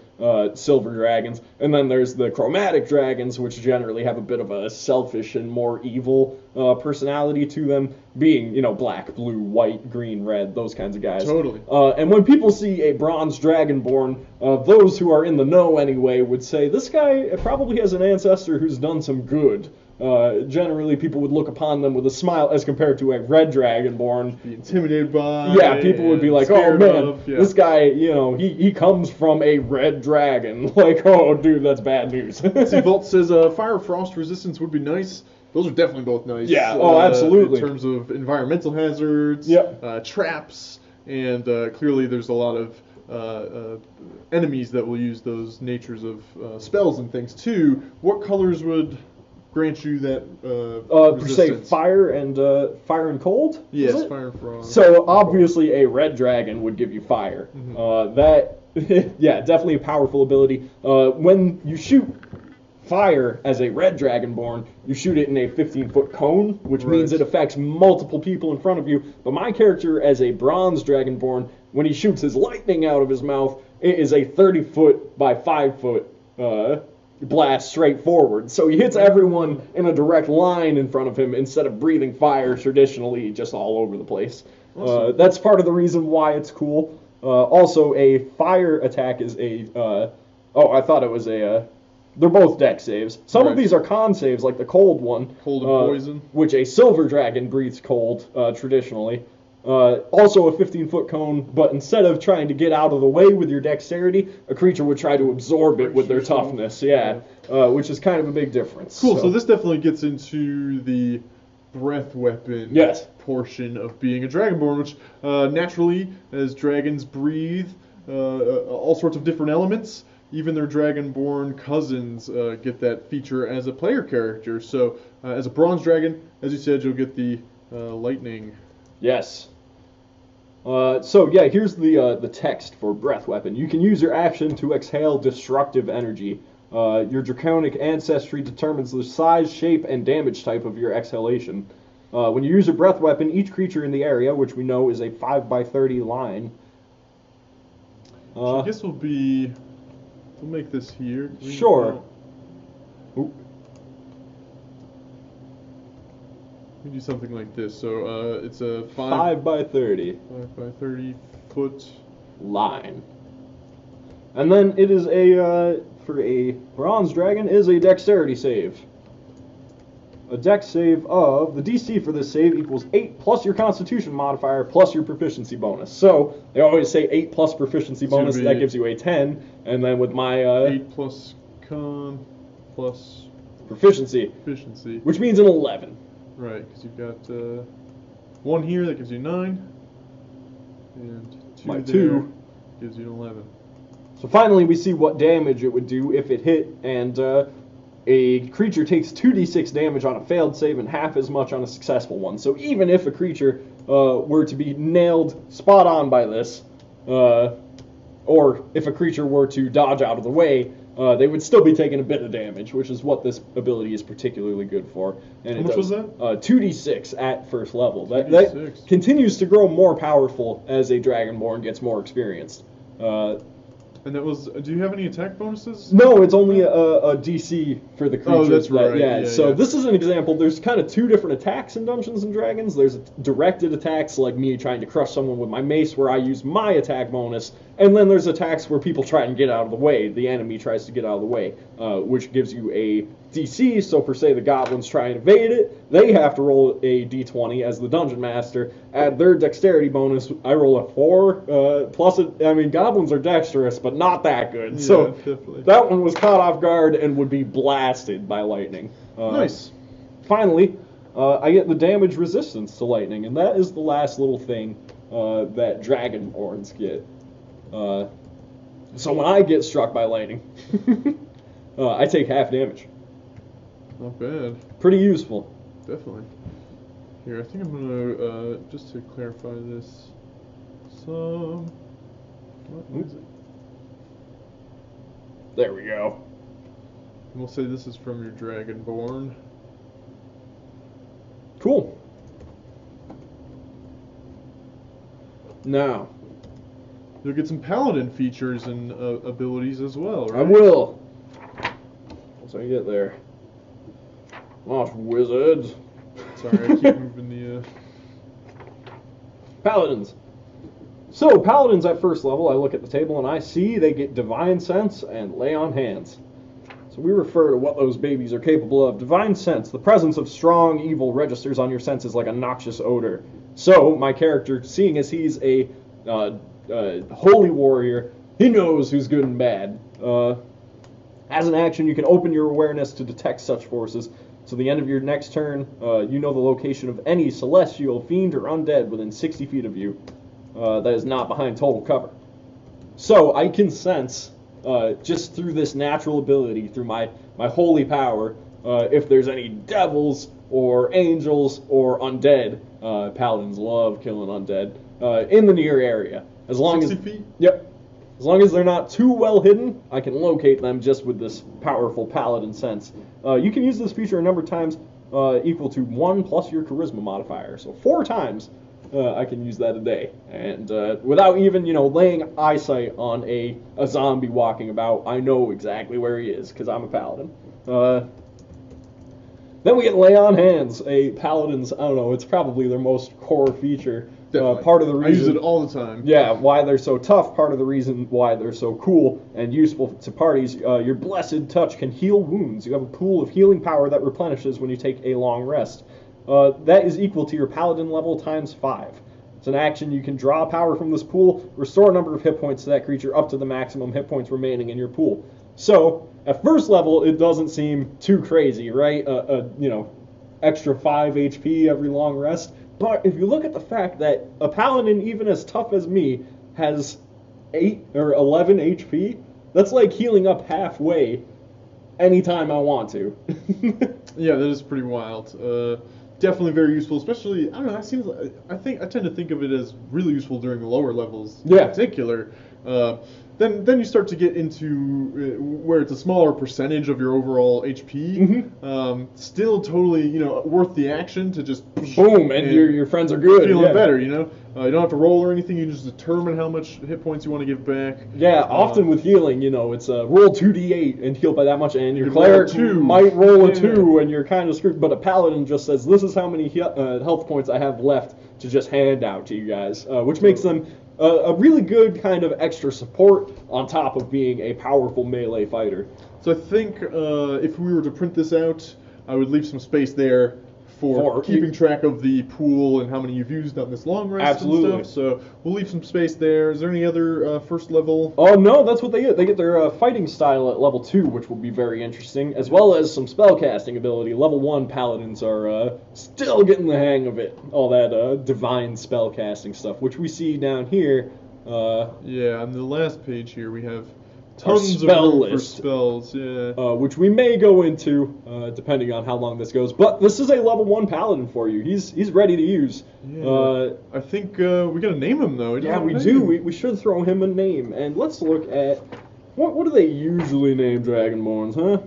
silver dragons. And then there's the chromatic dragons, which generally have a bit of a selfish and more evil personality to them, being, black, blue, white, green, red, those kinds of guys. Totally. And when people see a bronze dragonborn, those who are in the know anyway would say, this guy probably has an ancestor who's done some good. Generally, people would look upon them with a smile as compared to a red dragonborn. Be intimidated by. Yeah, people would be like, oh man, yeah. this guy, he comes from a red dragon. Like, oh dude, that's bad news. See, Vault says fire frost resistance would be nice. Those are definitely both nice. Yeah, oh, absolutely. In terms of environmental hazards, Yep. Traps, and clearly there's a lot of enemies that will use those natures of spells and things too. What colors would grant you that per se, resistance? fire and cold? Yes, is it? fire and frost. So obviously a red dragon would give you fire. That, yeah, definitely a powerful ability. When you shoot fire as a red dragonborn, you shoot it in a 15-foot cone, which means it affects multiple people in front of you. But my character as a bronze dragonborn, when he shoots his lightning out of his mouth, it is a 30-foot by 5-foot blast straight forward. So he hits everyone in a direct line in front of him instead of breathing fire traditionally just all over the place. Awesome. That's part of the reason why it's cool. Also, a fire attack is a... I thought it was a... they're both dex saves. Some of these are con saves, like the cold one. Cold and poison. Which a silver dragon breathes cold, traditionally. Also a 15-foot cone, but instead of trying to get out of the way with your dexterity, a creature would try to absorb it with their toughness, which is kind of a big difference. Cool, so this definitely gets into the breath weapon portion of being a dragonborn, which naturally, as dragons breathe all sorts of different elements, even their dragonborn cousins get that feature as a player character. So as a bronze dragon, as you said, you'll get the lightning. Yes. So yeah, here's the text for breath weapon. You can use your action to exhale destructive energy. Your draconic ancestry determines the size, shape, and damage type of your exhalation. When you use a breath weapon, each creature in the area, which we know is a 5x30 line. I guess we'll make this here. Sure. We do something like this. So it's a 5x30 5x30 foot line. And then it is for a bronze dragon, is a dexterity save. A dex save of, the DC for this save equals 8 plus your constitution modifier plus your proficiency bonus. So they always say 8 plus proficiency bonus, that gives you a 10. And then with my 8 plus con plus proficiency, which means an 11. Right, because you've got 1 here that gives you 9, and 2 my there 2 gives you an 11. So finally we see what damage it would do if it hit, and a creature takes 2d6 damage on a failed save and half as much on a successful one. So even if a creature were to be nailed spot on by this, or if a creature were to dodge out of the way, they would still be taking a bit of damage, which is what this ability is particularly good for. And How much was that? 2d6 at first level. That continues to grow more powerful as a Dragonborn gets more experienced. And that was. Do you have any attack bonuses? No, it's only a DC for the creatures. Oh, that's right. Yeah, so this is an example. There's kind of 2 different attacks in Dungeons and Dragons. There's directed attacks, like me trying to crush someone with my mace, where I use my attack bonus. And then there's attacks where people try and get out of the way. The enemy tries to get out of the way, which gives you a DC. So per se, the goblins try and evade it. They have to roll a D20 as the dungeon master. Add their dexterity bonus. I roll a 4. Plus, goblins are dexterous, but not that good. Yeah, so definitely. that one was caught off guard and would be blasted by lightning. Nice. Finally, I get the damage resistance to lightning, and that is the last little thing that Dragonborns get. So when I get struck by lightning, I take half damage. Not bad. Pretty useful. Definitely. Here, I think I'm gonna just to clarify this. What is it? There we go. And we'll say this is from your Dragonborn. Cool. Now, you'll get some paladin features and abilities as well, right? I will. Once I get there. Oh, wizards. Sorry, I keep moving the. Paladins. So, paladins at first level, I look at the table and I see they get divine sense and lay on hands. So we refer to what those babies are capable of. Divine sense, the presence of strong evil registers on your senses like a noxious odor. So, my character, seeing as he's a holy warrior, he knows who's good and bad. As an action, you can open your awareness to detect such forces. So the end of your next turn, you know the location of any celestial, fiend, or undead within 60 feet of you that is not behind total cover. So I can sense, just through this natural ability, through my holy power, if there's any devils or angels or undead. Paladins love killing undead in the near area. As long 60 as feet? Yep. As long as they're not too well hidden, I can locate them just with this powerful paladin sense. You can use this feature a number of times equal to 1 plus your charisma modifier. So 4 times I can use that a day. And without even, laying eyesight on a zombie walking about, I know exactly where he is because I'm a paladin. Then we get lay on hands, a paladin's, I don't know, it's probably their most core feature. Part of the reason I use it all the time. Yeah, why they're so tough, part of the reason why they're so cool and useful to parties, your blessed touch can heal wounds. You have a pool of healing power that replenishes when you take a long rest. That is equal to your paladin level times 5. It's an action you can draw power from this pool, restore a number of hit points to that creature up to the maximum hit points remaining in your pool. So, at first level, it doesn't seem too crazy, right? Extra 5 HP every long rest. But if you look at the fact that a paladin, even as tough as me, has 8 or 11 HP, that's like healing up halfway anytime I want to. Yeah, that is pretty wild. Definitely very useful, especially, I don't know, I tend to think of it as really useful during the lower levels in particular. Then you start to get into where it's a smaller percentage of your overall HP. Still totally, worth the action to just boom, and your friends are good. Feeling better, you don't have to roll or anything. You just determine how much hit points you want to give back. Yeah, often with healing, it's roll 2d8 and heal by that much, and your cleric might roll a 2, and you're kind of screwed. But a paladin just says, this is how many health points I have left to just hand out to you guys, which makes them a really good kind of extra support on top of being a powerful melee fighter. So I think if we were to print this out, I would leave some space there for keeping track of the pool and how many you've used on this long rest and stuff. So we'll leave some space there. Is there any other first level? Oh, no, that's what they get. They get their fighting style at level 2, which will be very interesting, as well as some spellcasting ability. Level 1 paladins are still getting the hang of it. All that divine spellcasting stuff, which we see down here. Yeah, on the last page here we have tons of spell room list. for spells, yeah. Which we may go into, depending on how long this goes. But this is a level 1 paladin for you. He's ready to use. Yeah. I think we gotta name him though. Yeah, we do. We should throw him a name. And let's look at what do they usually name Dragonborns, huh?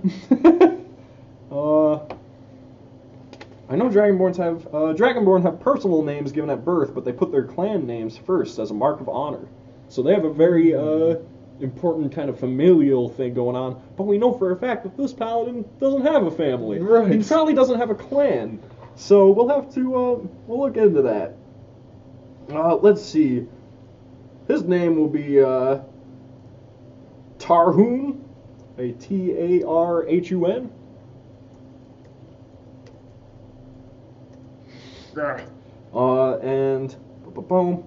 I know Dragonborn have personal names given at birth, but they put their clan names first as a mark of honor. So they have a very important kind of familial thing going on, but we know for a fact that this paladin doesn't have a family. Right. He probably doesn't have a clan. So we'll have to we'll look into that. Let's see. His name will be Tarhun, a Tarhun. And boom.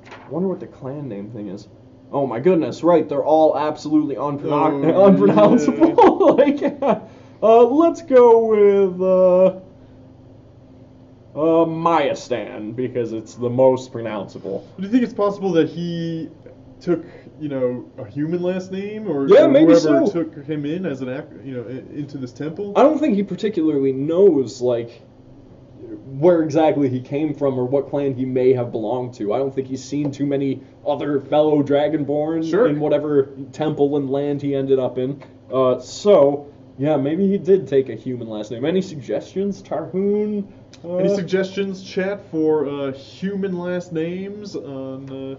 I wonder what the clan name thing is. Oh my goodness, right, they're all absolutely unpronounceable. Let's go with Mayastan, because it's the most pronounceable. Do you think it's possible that he took, a human last name, or maybe whoever so. took him in as an into this temple? I don't think he particularly knows, where exactly he came from or what clan he may have belonged to. I don't think he's seen too many other fellow Dragonborn in whatever temple and land he ended up in. Yeah, maybe he did take a human last name. Any suggestions, Tarhun? Any suggestions, chat, for human last names on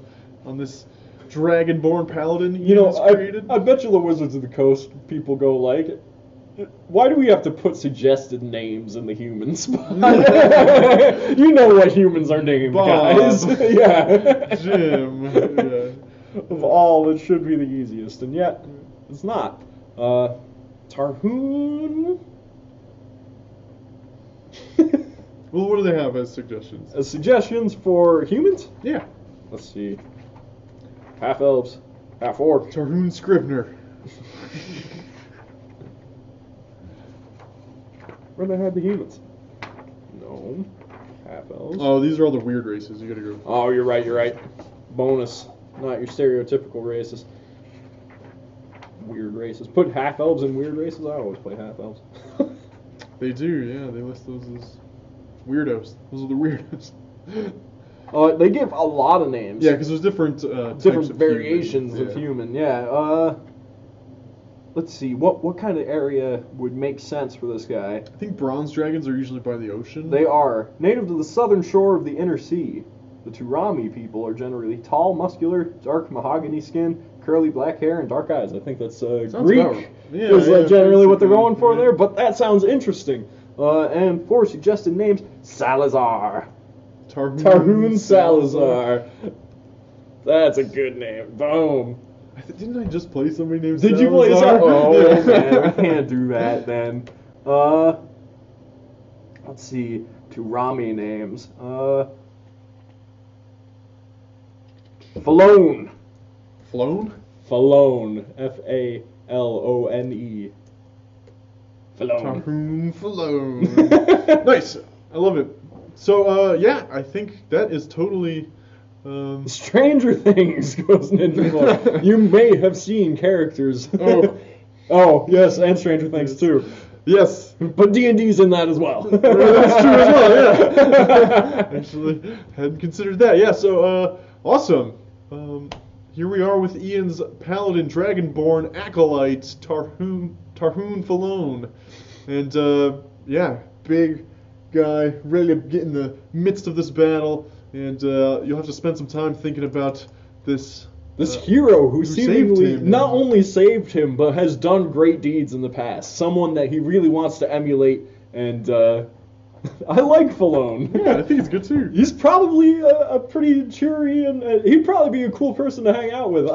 this dragonborn paladin You know, has created. I bet you the Wizards of the Coast people go like, why do we have to put suggested names in the human spot? You know what humans are named, Bob. guys. Yeah. Jim. Yeah. Of all, it should be the easiest, and yet it's not. Tarhoon. Well, what do they have as suggestions? Suggestions for humans? Yeah. Let's see. Half elves, half orc. Tarhoon Scrivener. Where they had the humans? No. Half elves. Oh, these are all the weird races. You gotta go. Oh, you're right. Bonus. Not your stereotypical races. Weird races. Put half elves in weird races. I always play half elves. They do, yeah. They list those as weirdos. Those are the weirdos. They give a lot of names. Yeah, because there's different types Different of variations humans. of human. Yeah. Let's see. What kind of area would make sense for this guy? I think bronze dragons are usually by the ocean. They are native to the southern shore of the inner sea. The Turami people are generally tall, muscular, dark mahogany skin, curly black hair, and dark eyes. I think that's Greek. Is generally what they're going for there, but that sounds interesting. And for suggested names, Salazar. Tarhoon Salazar. That's a good name. Boom. Didn't I just play somebody named Did Salazar? you play Salazar? Oh, Yeah. man, we can't do that then. Let's see. Turami names. Falone. Flown? Falone. Falone. Falone. Tarhoon Falone. Nice. I love it. So, yeah, I think that is totally... Stranger Things goes Ninja Boy. You may have seen characters. Oh, yes, and Stranger Things too. Yes. But D&D's in that as well. That's true as well, yeah. Actually, hadn't considered that. Yeah, so, awesome. Here we are with Ian's Paladin Dragonborn Acolyte, Tarhoon Falone. And, yeah, big guy, ready to get in the midst of this battle. And you'll have to spend some time thinking about this hero who saved seemingly him. not only saved him, but has done great deeds in the past. Someone that he really wants to emulate, and I like Falone. Yeah, I think it's good too. He's probably a pretty cheery, and he'd probably be a cool person to hang out with.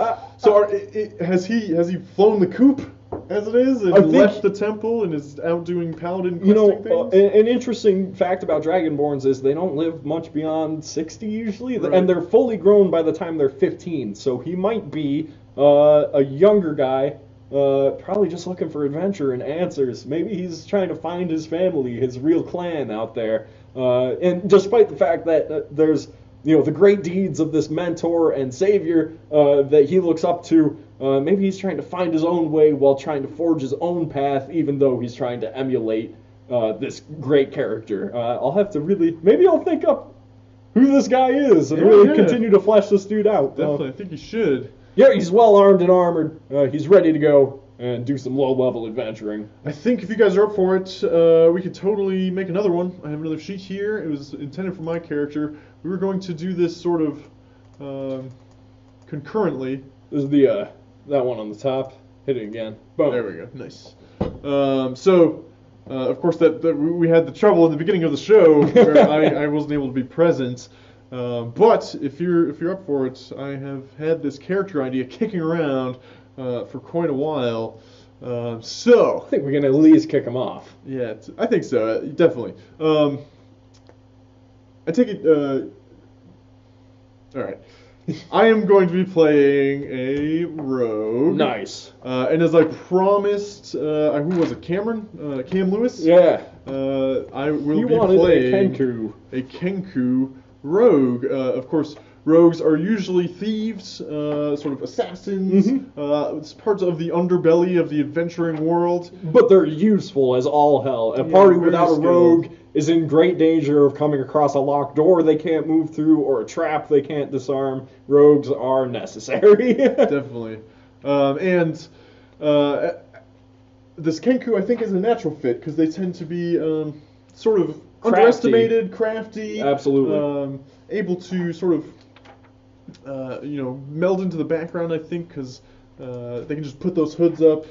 Has he flown the coop as it is, and I think- left the temple, and is out doing paladin You know, questing things? an interesting fact about Dragonborns is they don't live much beyond 60 usually, Right. and they're fully grown by the time they're 15. So he might be a younger guy, probably just looking for adventure and answers. Maybe he's trying to find his family, his real clan out there. And despite the fact that there's the great deeds of this mentor and savior that he looks up to, maybe he's trying to find his own way while trying to forge his own path, even though he's trying to emulate this great character. Maybe I'll think up who this guy is and really continue to flesh this dude out. Definitely, I think you should. Yeah, he's well armed and armored. He's ready to go and do some low-level adventuring. I think if you guys are up for it, we could totally make another one. I have another sheet here. It was intended for my character. We were going to do this sort of concurrently. This is that one on the top. Hit it again. Boom. There we go. Nice. Of course, that we had the trouble in the beginning of the show where I wasn't able to be present. But if you're up for it, I have had this character idea kicking around for quite a while. I think we can at least kick him off. Yeah, I think so. Definitely. I take it. All right. I am going to be playing a rogue. Nice. And as I promised, who was it? Cameron? Cam Lewis? Yeah. I will You be wanted playing a Kenku rogue. Of course, rogues are usually thieves, sort of assassins. It's parts of the underbelly of the adventuring world. But they're useful as all hell. A Yeah, party very without a skilled. rogue is in great danger of coming across a locked door they can't move through or a trap they can't disarm. Rogues are necessary. Definitely. This Kenku, I think, is a natural fit because they tend to be sort of Crafty. underestimated, crafty. Absolutely. Able to sort of meld into the background, I think, because they can just put those hoods up.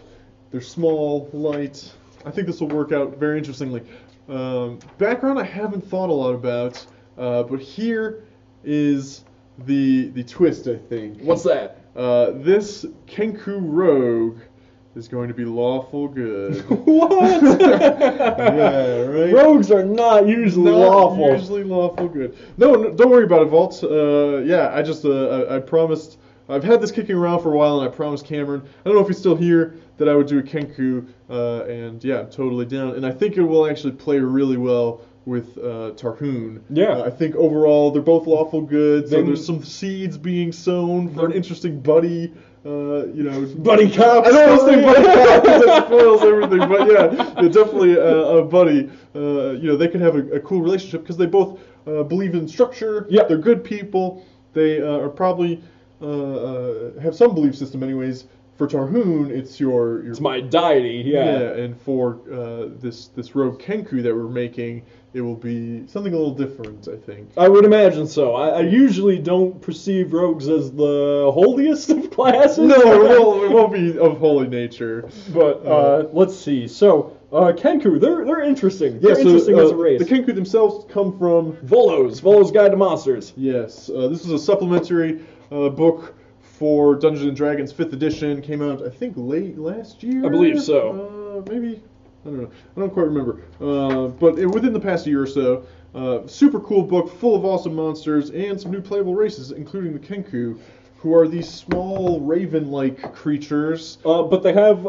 They're small, light. I think this will work out very interestingly. Background I haven't thought a lot about, but here is the twist, I think. What's that? This Kenku rogue is going to be lawful good. What? Yeah, right? Rogues are not usually Not lawful. usually lawful good. No, don't worry about it, Vault. I promised. I've had this kicking around for a while, and I promised Cameron. I don't know if he's still here, that I would do a Kenku, and yeah, I'm totally down. And I think it will actually play really well with Tarhoon. Yeah. I think overall they're both lawful good. So there's some seeds being sown for an interesting buddy. Buddy cop. I don't want to say buddy cop because that spoils everything, but yeah, definitely a buddy. They can have a cool relationship because they both believe in structure. Yeah. They're good people. They are probably have some belief system, anyways. For Tarhoon, it's It's my deity. Yeah. and for this rogue Kenku that we're making, it will be something a little different, I think. I would imagine so. I usually don't perceive rogues as the holiest of classes. No, it won't be of holy nature. But let's see. So Kenku, they're interesting. Yeah, They're interesting as a race. The Kenku themselves come from Volo's Guide to Monsters. Yes, this is a supplementary book for Dungeons and Dragons 5th edition. Came out, I think, late last year. I believe so. Maybe. I don't know. I don't quite remember. But within the past year or so, super cool book full of awesome monsters and some new playable races, including the Kenku, who are these small raven-like creatures. But they have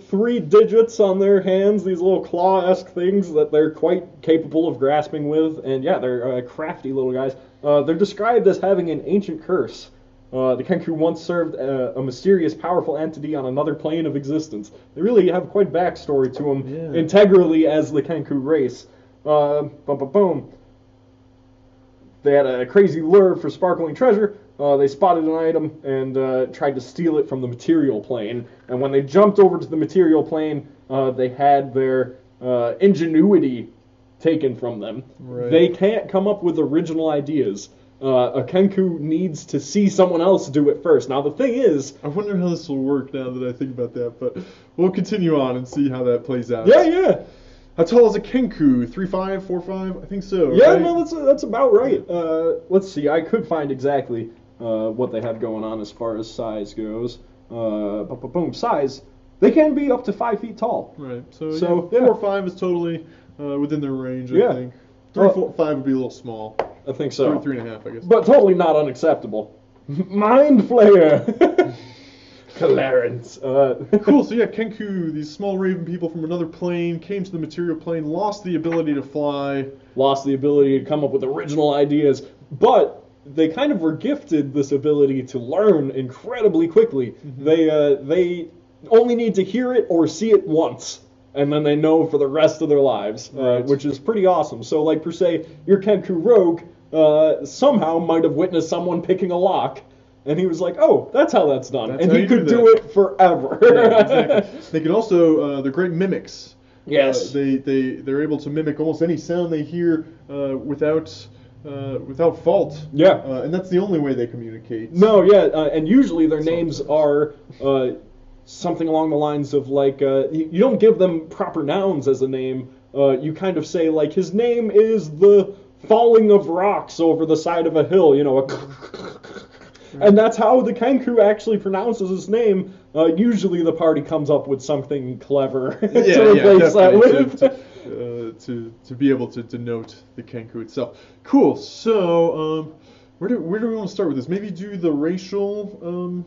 3 digits on their hands, these little claw-esque things that they're quite capable of grasping with. And yeah, they're crafty little guys. They're described as having an ancient curse. The Kenku once served a mysterious, powerful entity on another plane of existence. They really have quite a backstory to them, integrally as the Kenku race. Boom. They had a crazy lure for sparkling treasure. They spotted an item and tried to steal it from the material plane. And when they jumped over to the material plane, they had their ingenuity taken from them. Right. They can't come up with original ideas. A Kenku needs to see someone else do it first. Now, the thing is... I wonder how this will work now that I think about that, but we'll continue on and see how that plays out. Yeah. How tall is a Kenku? 3'5", 4'5"? I think so. Yeah, right? no, that's about right. Let's see, I could find exactly what they have going on as far as size goes. Size, they can be up to 5 feet tall. Right, so yeah. 4'5" is totally within their range, I think. 3'5" would be a little small. I think so. 3.5, I guess. But totally not unacceptable. Mind Flayer! Clarence. Cool, so yeah, Kenku, these small raven people from another plane, came to the material plane, lost the ability to fly. Lost the ability to come up with original ideas, but they kind of were gifted this ability to learn incredibly quickly. Mm-hmm. They only need to hear it or see it once, and then they know for the rest of their lives, Right. which is pretty awesome. So, like, per se, your Kenku rogue somehow might have witnessed someone picking a lock, and he was like, oh, that's how that's done. That's and how he you could do do it forever. Yeah, exactly. They can also, they're great mimics. Yes. They're able to mimic almost any sound they hear without fault. Yeah. And that's the only way they communicate. No, yeah, and usually their names are something along the lines of, like, you don't give them proper nouns as a name. You kind of say, like, his name is the falling of rocks over the side of a hill, and that's how the Kenku actually pronounces his name. Usually the party comes up with something clever to replace that with. To be able to denote the Kenku itself. Cool. So, where do we want to start with this? Maybe do the racial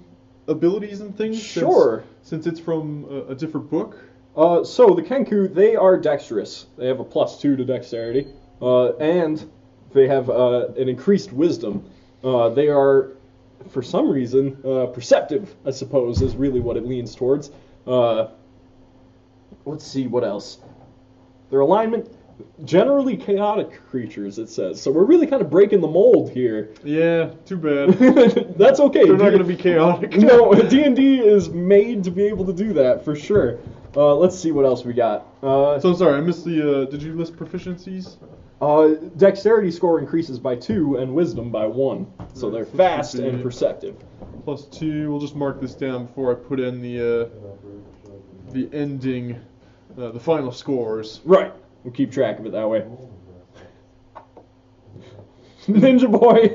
abilities and things. Sure. Since it's from a different book. So the Kenku, they are dexterous. They have a +2 to dexterity, and they have an increased wisdom. They are, for some reason, perceptive, I suppose, is really what it leans towards. Let's see, what else? Their alignment, generally chaotic creatures, it says. So we're really kind of breaking the mold here. Yeah, too bad. That's okay. They're not going to be chaotic. No, D&D is made to be able to do that, for sure. Let's see what else we got. So I'm sorry, I missed the, did you list proficiencies? Dexterity score increases by 2 and wisdom by 1. So they're fast and perceptive. +2. We'll just mark this down before I put in the ending, the final scores. Right. We'll keep track of it that way. Ninja Boy.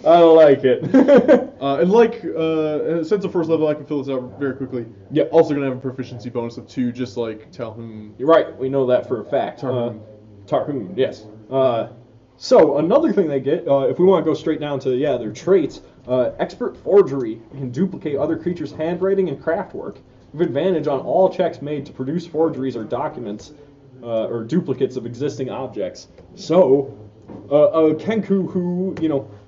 I like it. And since the first level, I can fill this out very quickly. Yep. Also gonna have a proficiency bonus of 2, just like Talhum. You're right. We know that for a fact. Tarhum. Tarhum, yes. So another thing they get, if we want to go straight down to their traits, expert forgery can duplicate other creatures' handwriting and craft work. With advantage on all checks made to produce forgeries or documents or duplicates of existing objects. So a Kenku who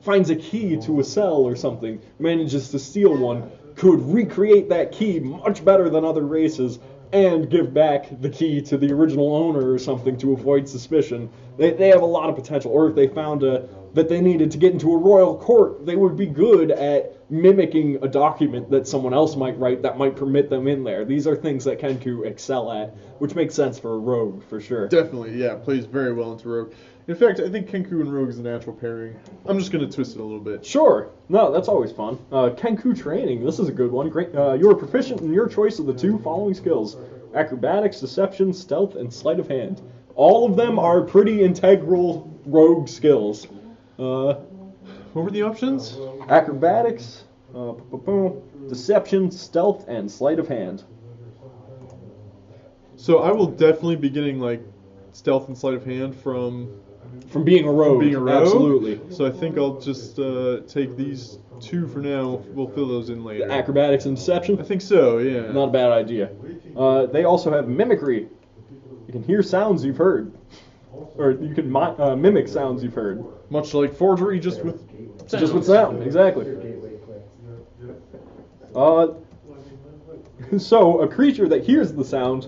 finds a key to a cell or something, manages to steal one, could recreate that key much better than other races and give back the key to the original owner or something to avoid suspicion. They have a lot of potential. Or if they found that they needed to get into a royal court, they would be good at mimicking a document that someone else might write that might permit them in there. These are things that Kenku excel at, which makes sense for a rogue, for sure. Definitely, yeah, plays very well into rogue. In fact, I think Kenku and rogue is a natural pairing. I'm just going to twist it a little bit. Sure. No, that's always fun. Kenku training. This is a good one. Great. You are proficient in your choice of the 2 following skills: acrobatics, deception, stealth, and sleight of hand. All of them are pretty integral rogue skills. What were the options? Acrobatics, deception, stealth, and sleight of hand. So I will definitely be getting like stealth and sleight of hand from being a rogue. Absolutely. So I think I'll just take these 2 for now. We'll fill those in later. The acrobatics and deception? I think so, yeah. Not a bad idea. They also have mimicry. You can hear sounds you've heard. Or you can mimic sounds you've heard. Much like forgery, just with sound. Just with sound, exactly. So a creature that hears the sound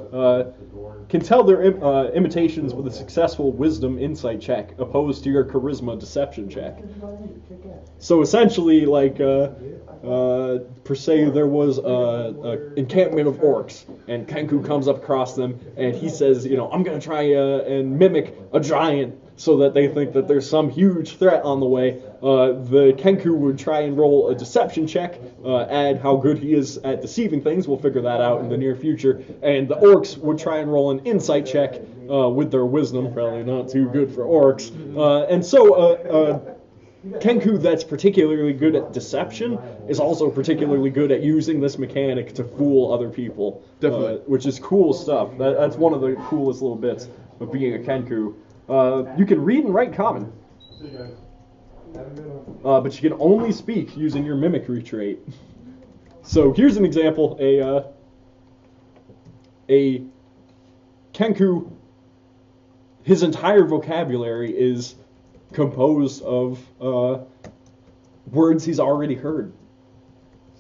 can tell their imitations with a successful wisdom insight check, opposed to your charisma deception check. So essentially, like, per se, there was a encampment of orcs, and Kenku comes up across them, and he says, I'm going to try and mimic a giant, so that they think that there's some huge threat on the way. The Kenku would try and roll a deception check, add how good he is at deceiving things. We'll figure that out in the near future. And the orcs would try and roll an insight check with their wisdom. Probably not too good for orcs. And so Kenku that's particularly good at deception is also particularly good at using this mechanic to fool other people. Definitely. Which is cool stuff. That's one of the coolest little bits of being a Kenku. You can read and write common, but you can only speak using your mimicry trait. So here's an example: a Kenku, his entire vocabulary is composed of words he's already heard.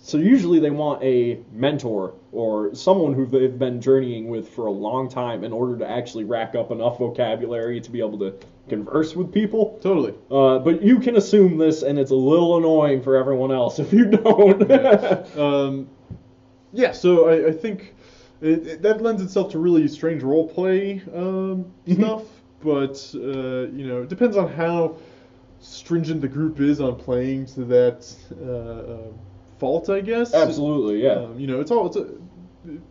So usually they want a mentor or someone who they've been journeying with for a long time in order to actually rack up enough vocabulary to be able to converse with people. Totally. But you can assume this, and it's a little annoying for everyone else if you don't. So I think that lends itself to really strange roleplay stuff, but it depends on how stringent the group is on playing to that fault, I guess. Absolutely, yeah.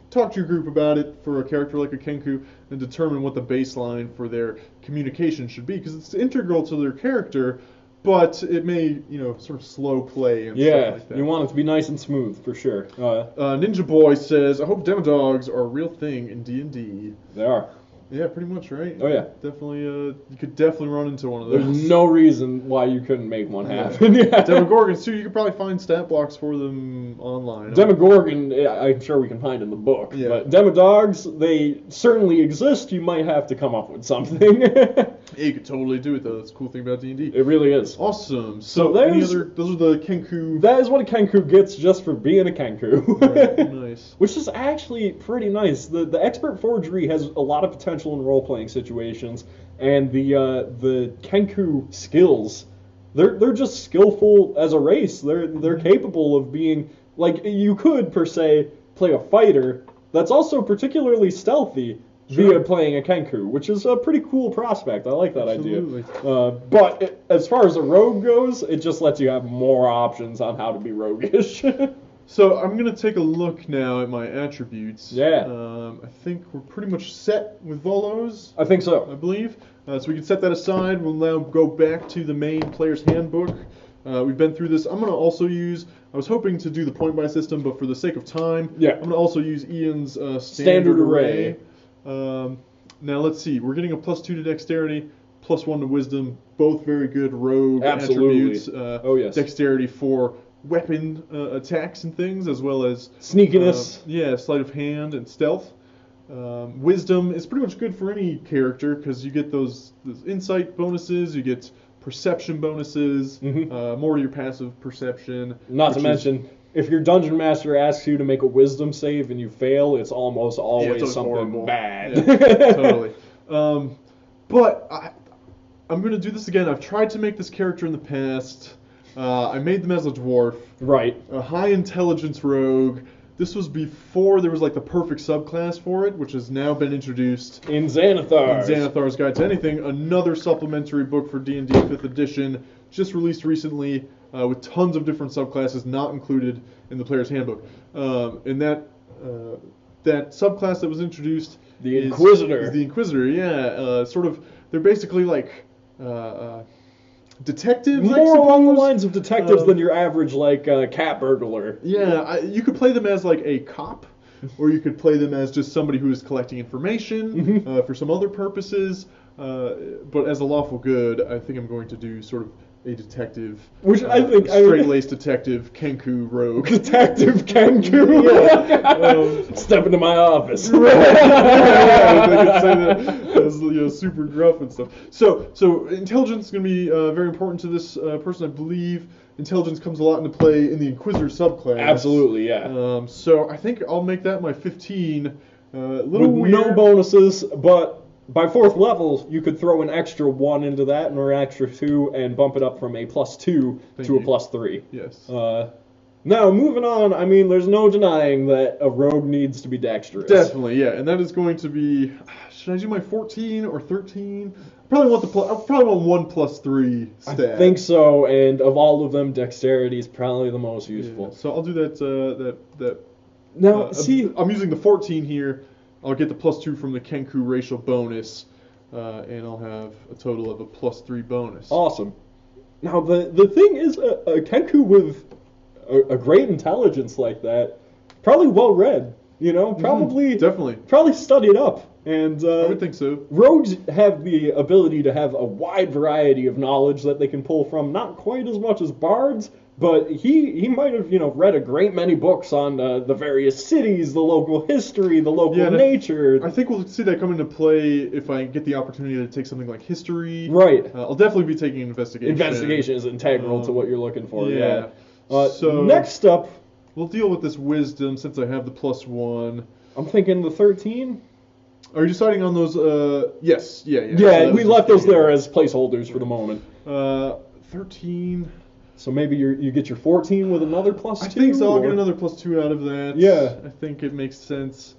Talk to your group about it for a character like a Kenku and determine what the baseline for their communication should be, because it's integral to their character, but it may, sort of slow play and stuff like that. You want it to be nice and smooth, for sure. Ninja Boy says, I hope demo dogs are a real thing in D&D. They are. Yeah, pretty much, right? Oh, yeah. Definitely, you could definitely run into one of those. There's no reason why you couldn't make one happen. Yeah. Demogorgons, too, you could probably find stat blocks for them online. Demogorgon, I'm sure we can find in the book. Yeah. But Demodogs, they certainly exist. You might have to come up with something. Yeah, you could totally do it, though. That's the cool thing about D&D. It really is. Awesome. So those are the Kenku. That is what a Kenku gets just for being a Kenku. Right, nice. Which is actually pretty nice. The expert forgery has a lot of potential in role-playing situations, and the Kenku skills, they're just skillful as a race. They're capable of being, like, you could per se play a fighter that's also particularly stealthy, via playing a Kenku, which is a pretty cool prospect. I like that Absolutely. idea. But as far as a rogue goes, it just lets you have more options on how to be roguish. So I'm going to take a look now at my attributes. Yeah. I think we're pretty much set with Volos, I think I so. believe. So we can set that aside. We'll now go back to the main player's handbook. We've been through this. I'm going to also use, I was hoping to do the point buy system, but for the sake of time, Yeah. I'm going to also use Ian's Standard array. Now let's see. We're getting a +2 to dexterity, +1 to wisdom. Both very good rogue Absolutely. attributes. Oh, yes. Dexterity for weapon attacks and things, as well as Sneakiness. sleight of hand and stealth. Wisdom is pretty much good for any character because you get those insight bonuses, you get perception bonuses, more to your passive perception. Not to which is- mention, if your dungeon master asks you to make a wisdom save and you fail, it's almost always it's something horrible. bad. Yeah, totally. But I'm going to do this again. I've tried to make this character in the past. I made them as a dwarf, Right. a high intelligence rogue. This was before there was like the perfect subclass for it, which has now been introduced In Xanathar. in Xanathar's Guide to Anything, another supplementary book for D&D 5th edition, just released recently, with tons of different subclasses not included in the player's handbook. And that subclass that was introduced The Inquisitor. is the Inquisitor, yeah. They're basically like detectives, I More along the suppose. lines of detectives than your average, like, cat burglar. Yeah, you could play them as like a cop, or you could play them as just somebody who is collecting information for some other purposes. But as a lawful good, I think I'm going to do sort of a detective, Which I think- straight-laced detective, Kenku rogue. Detective Kenku. Yeah. Step into my office. They could say that as super gruff and stuff. So intelligence is going to be very important to this person, I believe. Intelligence comes a lot into play in the Inquisitor subclass. Absolutely, yeah. So I think I'll make that my 15. Little With weird. no bonuses, but by 4th level, you could throw an extra 1 into that, or an extra 2, and bump it up from a +2 to Thank a you. +3. Yes. Now, moving on, I mean, there's no denying that a rogue needs to be dexterous. Definitely, yeah, and that is going to be. Should I do my 14 or 13? I probably want 1 +3 I stat. think so, and of all of them, dexterity is probably the most useful. Yeah, so I'll do that. Now, see, I'm using the 14 here. I'll get the +2 from the Kenku racial bonus, and I'll have a total of a +3 bonus. awesome. Now, the thing is, a Kenku with a great intelligence like that, probably well read, probably Definitely. probably studied up, and I would think so. rogues have the ability to have a wide variety of knowledge that they can pull from, not quite as much as bards, but he might have, read a great many books on the various cities, the local history, the local Yeah, and nature. I think we'll see that come into play if I get the opportunity to take something like history. Right. I'll definitely be taking investigation. Investigation is integral to what you're looking for, yeah. So Next up, we'll deal with this wisdom since I have the +1. I'm thinking the 13. Are you deciding on those? Yes. Yeah. Yeah, So that we was left just- those there as placeholders for the moment. 13. So maybe you get your 14 with another +2. I think so. I'll or- get another +2 out of that. Yeah. I think it makes sense.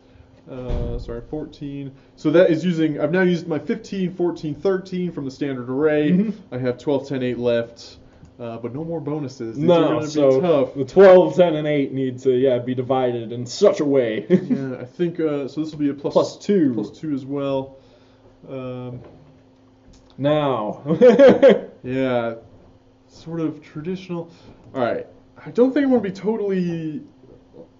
14. So that is using. I've now used my 15, 14, 13 from the standard array. Mhm. I have 12, 10, 8 left. But no more bonuses. These are No, going to so be tough. the 12, 10, and 8 need to be divided in such a way. Yeah, I think so. This will be a +2. +2 as well. Now. Yeah, sort of traditional. All right. I don't think I'm going to be totally.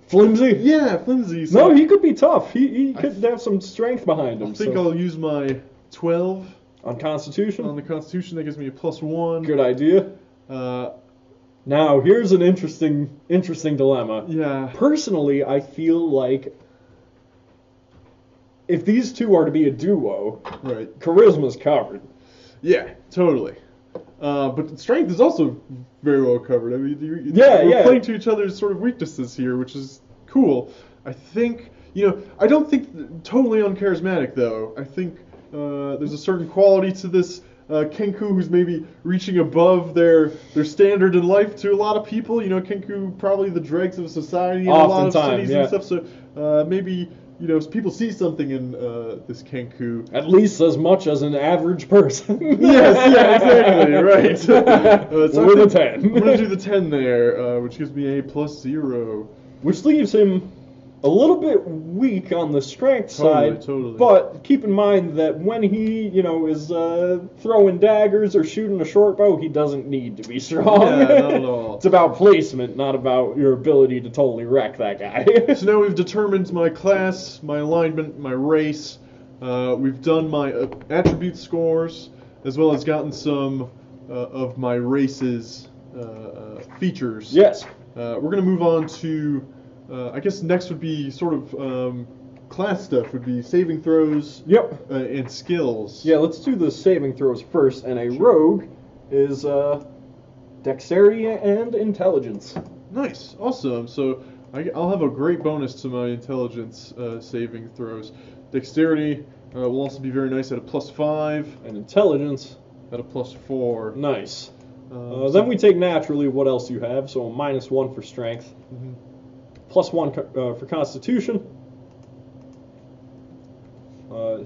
Flimsy? Yeah, flimsy. So No, he could be tough. He could have some strength behind him. I think so. I'll use my 12 On Constitution? on the Constitution. That gives me a +1. Good idea. Now, here's an interesting dilemma. Yeah. Personally, I feel like if these two are to be a duo, Right. charisma's covered. Yeah, totally. But strength is also very well covered. I mean, Yeah, we're yeah. playing to each other's sort of weaknesses here, which is cool. I think, I don't think totally uncharismatic though. I think there's a certain quality to this Kenku who's maybe reaching above their standard in life to a lot of people. Kenku probably the dregs of society in a lot of Oftentimes, cities yeah. and stuff. So maybe people see something in this Kenku. At least as much as an average person. Yes, yeah, exactly, right. So With I a think 10. I'm gonna do the 10 there, which gives me a +0. Which leaves him a little bit weak on the strength side. Totally. But keep in mind that when he, is throwing daggers or shooting a short bow, he doesn't need to be strong. Yeah, not at all. It's about placement, not about your ability to totally wreck that guy. So now we've determined my class, my alignment, my race. We've done my attribute scores, as well as gotten some of my race's features. Yes. We're going to move on to, I guess next would be sort of class stuff, would be saving throws Yep. and skills. Yeah, let's do the saving throws first. And a rogue is dexterity and intelligence. Nice, awesome. So I'll have a great bonus to my intelligence saving throws. Dexterity will also be very nice at a +5. And intelligence, At a +4. nice. So- Then we take naturally what else you have, so a -1 for strength, Mhm. +1 for constitution.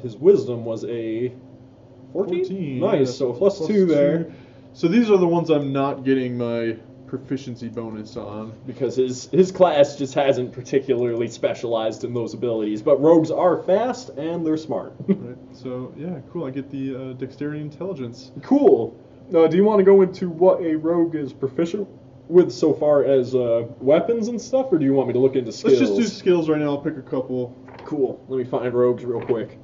His wisdom was a 14? Nice, so +2 there. So these are the ones I'm not getting my proficiency bonus on. Because his class just hasn't particularly specialized in those abilities. But rogues are fast and they're smart. Right. So yeah, cool. I get the dexterity intelligence. Cool. Do you want to go into what a rogue is proficient with so far as weapons and stuff, or do you want me to look into skills? Let's just do skills right now. I'll pick a couple. Cool. Let me find rogues real quick.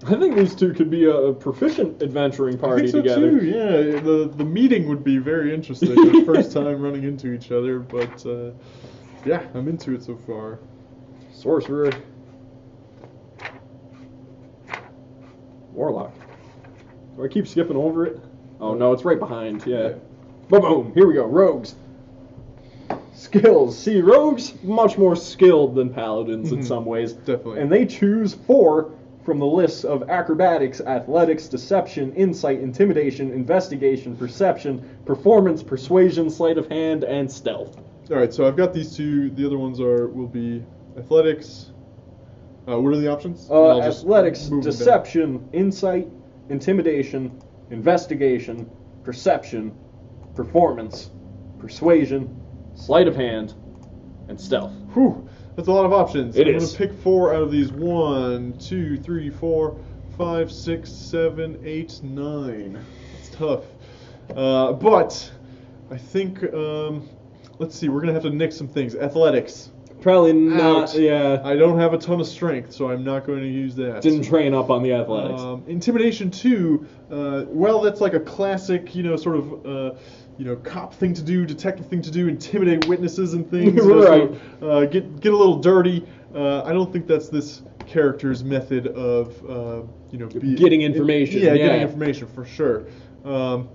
I think these two could be a proficient adventuring I party think so together. too. Yeah, the meeting would be very interesting. The first time running into each other, but yeah, I'm into it so far. Sorcerer. Warlock. Do I keep skipping over it? Oh no, it's right behind. Yeah. Boom. Here we go. Rogues. Skills. See, rogues much more skilled than paladins in some ways. Definitely. And they choose 4 from the lists of acrobatics, athletics, deception, insight, intimidation, investigation, perception, performance, persuasion, sleight of hand, and stealth. All right, so I've got these two. The other ones will be athletics. What are the options? And I'll just Athletics, move them down. deception, insight, intimidation, investigation, perception, performance, persuasion, sleight of hand, and stealth. Whew, that's a lot of options. It I'm is. gonna pick 4 out of these. 1, 2, 3, 4, 5, 6, 7, 8, 9. It's tough. But I think let's see. We're gonna have to nix some things. Athletics. Probably not. Out. Yeah. I don't have a ton of strength, so I'm not going to use that. Didn't train up on the athletics. Intimidation 2. Well, that's like a classic, sort of. Cop thing to do, detective thing to do, intimidate witnesses and things. Right. So, get a little dirty. I don't think that's this character's method of, Getting information, Yeah, yeah. getting information for sure.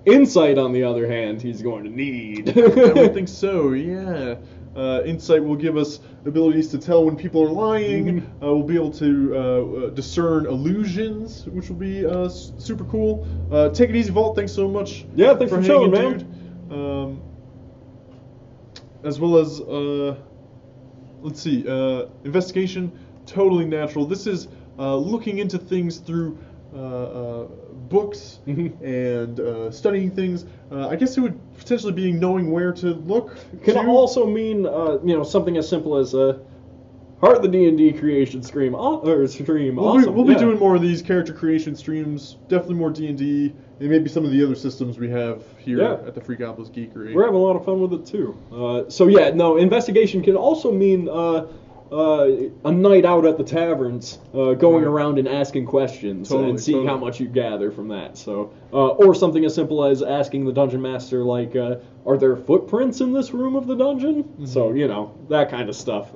Insight, on the other hand, he's going to need. I would think so. Yeah. Insight will give us abilities to tell when people are lying. We'll be able to discern illusions, which will be super cool. Take it easy, Vault. Thanks so much. Yeah, thanks for showing, hanging, man. dude. As well as, let's see, investigation, totally natural. This is looking into things through books and studying things. I guess it would potentially be knowing where to look. Can too. also mean, something as simple as Heart of the D&D creation stream. Stream. We'll be doing more of these character creation streams. Definitely more D&D, and maybe some of the other systems we have here at the Free Goblins Geekery. We're having a lot of fun with it too. Investigation can also mean a night out at the taverns, going around and asking questions and seeing how much you gather from that. So, or something as simple as asking the dungeon master, like, are there footprints in this room of the dungeon? So, that kind of stuff.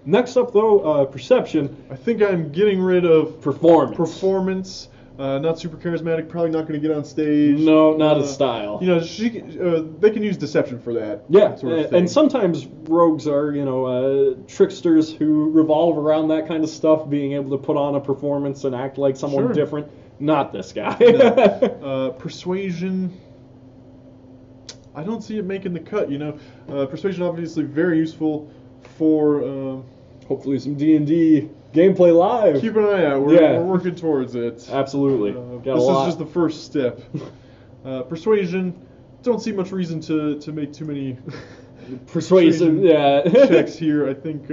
Next up, though, perception. I think I'm getting rid of Performance. Not super charismatic. Probably not going to get on stage. No, not his style. They can use deception for that. Yeah, sort of thing. and sometimes rogues are, tricksters who revolve around that kind of stuff, being able to put on a performance and act like someone different. Not this guy. No. Persuasion. I don't see it making the cut. Persuasion obviously very useful for hopefully some D&D gameplay live. Keep an eye out. We're working towards it. Absolutely. This is just the first step. Persuasion. Don't see much reason to make too many persuasive checks here. I think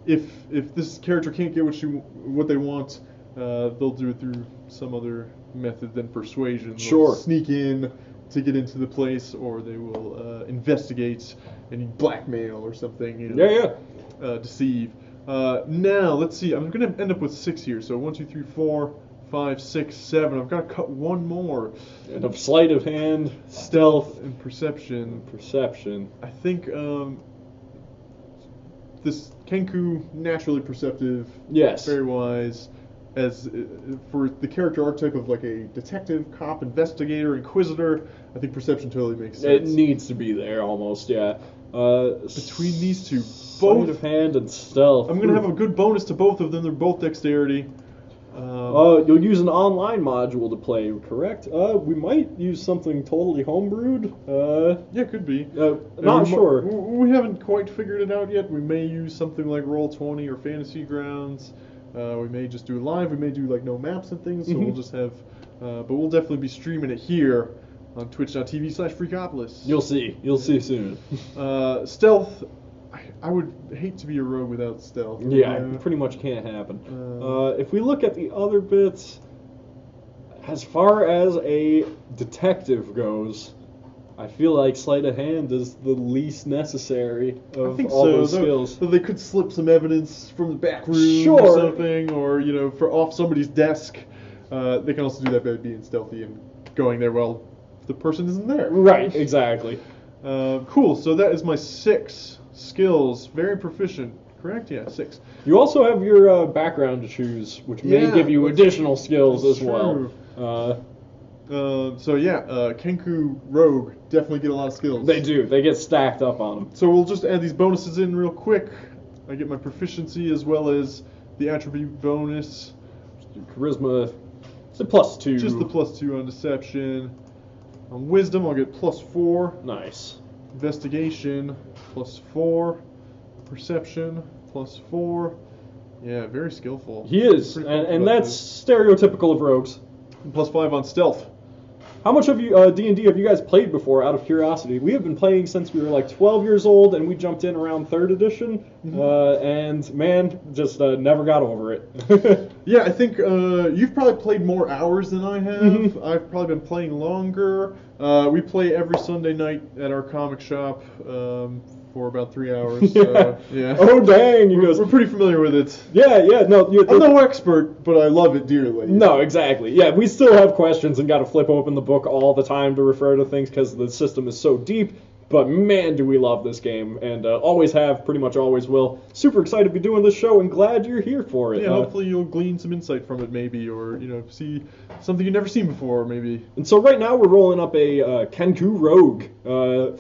if this character can't get what they want, they'll do it through some other method than persuasion. They'll Sure. sneak in to get into the place, or they will investigate and blackmail or something. You know, deceive. Now let's see. I'm gonna end up with 6 here. So 1, 2, 3, 4, 5, 6, 7. I've got to cut one more. And of sleight of hand, stealth, and perception. I think this Kenku, naturally perceptive. Yes. Very wise. As for the character archetype of like a detective, cop, investigator, inquisitor, I think perception totally makes sense. It needs to be there almost, yeah. Between these two, sleight of hand and stealth. I'm gonna have a good bonus to both of them. They're both dexterity. You'll use an online module to play, correct? We might use something totally homebrewed. Yeah, could be. Not sure. We haven't quite figured it out yet. We may use something like Roll20 or Fantasy Grounds. We may just do it live. We may do like no maps and things. So we'll just have, but we'll definitely be streaming it here on twitch.tv/Freakopolis. You'll see soon. Stealth. I would hate to be a rogue without stealth. Yeah, it pretty much can't happen. If we look at the other bits, as far as a detective goes, I feel like sleight of hand is the least necessary of all those skills. So they could slip some evidence from the back room Sure. or something, or off somebody's desk. They can also do that by being stealthy and going there while the person isn't there. Right, exactly. Cool. So that is my 6 skills. Very proficient. Correct? Yeah, 6. You also have your background to choose, which may give you additional skills as well. Kenku Rogue definitely get a lot of skills. They do. They get stacked up on them. So we'll just add these bonuses in real quick. I get my proficiency as well as the attribute bonus. Charisma, it's a +2. Just the +2 on deception. On wisdom, I'll get +4. Nice. Investigation, +4. Perception, +4. Yeah, very skillful. He is, and that's stereotypical of rogues. +5 on stealth. How much of you D&D have you guys played before, out of curiosity? We have been playing since we were like 12 years old, and we jumped in around 3rd edition, and man, just never got over it. Yeah, I think you've probably played more hours than I have. I've probably been playing longer. We play every Sunday night at our comic shop for about 3 hours. Yeah. Oh, dang, you guys. We're pretty familiar with it. Yeah, no. I'm no expert, but I love it dearly. No, exactly. Yeah, we still have questions and got to flip open the book all the time to refer to things because the system is so deep. But man, do we love this game, and always have, pretty much always will. Super excited to be doing this show, and glad you're here for it. Yeah, hopefully you'll glean some insight from it, maybe, or see something you've never seen before, maybe. And so right now we're rolling up a Kenku Rogue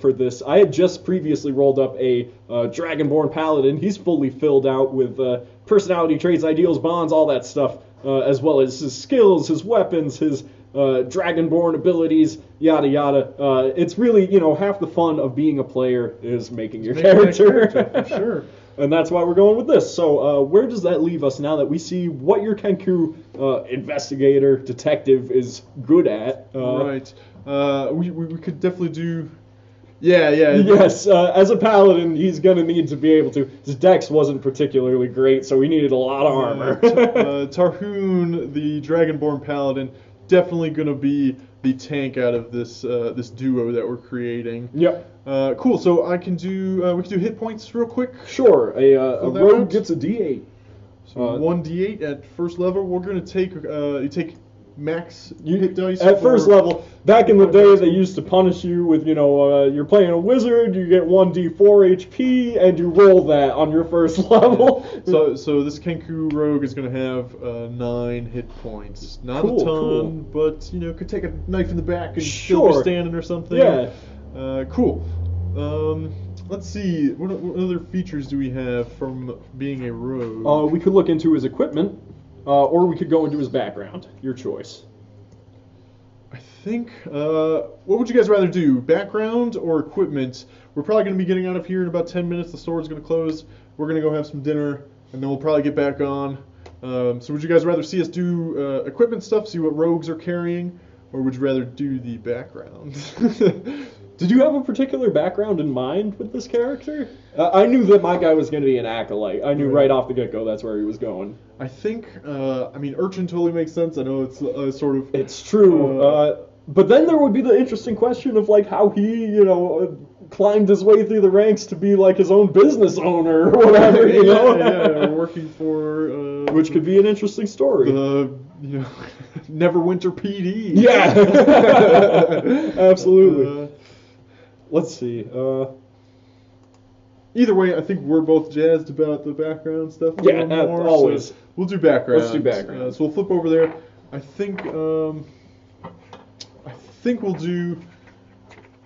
for this. I had just previously rolled up a Dragonborn Paladin. He's fully filled out with personality traits, ideals, bonds, all that stuff, as well as his skills, his weapons, his Dragonborn abilities, yada yada. It's really, half the fun of being a player is making your character. For sure. And that's why we're going with this. So where does that leave us now that we see what your Kenku investigator, detective is good at? Right. We could definitely do... Yeah. Yes, as a paladin, he's going to need to be able to... His dex wasn't particularly great, so we needed a lot of armor. Tarhoon, the Dragonborn Paladin, definitely going to be the tank out of this this duo that we're creating. Yep. Cool. So I can do we can do hit points real quick. Sure. A rogue gets a D8. So 1d8 at first level. We're going to take you take max hit dice at first level. Back in the day, they used to punish you with you're playing a wizard, you get 1d4 HP, and you roll that on your first level. So this Kenku Rogue is going to have 9 hit points. Not a ton, but could take a knife in the back and still be standing or something. Yeah. Cool. Let's see. What other features do we have from being a rogue? We could look into his equipment, or we could go into his background. Your choice. I think, what would you guys rather do, background or equipment? We're probably going to be getting out of here in about 10 minutes. The store's going to close. We're going to go have some dinner. and then we'll probably get back on. So would you guys rather see us do equipment stuff, see what rogues are carrying, or would you rather do the background? Did you have a particular background in mind with this character? I knew that my guy was going to be an acolyte. I knew right off the get-go that's where he was going. I think, Urchin totally makes sense. I know it's sort of... It's true. But then there would be the interesting question of, like, how he, climbed his way through the ranks to be, like, his own business owner or whatever, you know? Yeah, working for... Which could be an interesting story. Neverwinter PD. Yeah! Absolutely. Let's see. Either way, I think we're both jazzed about the background stuff. Yeah, always. So we'll do background. Let's do background. So we'll flip over there. I think we'll do.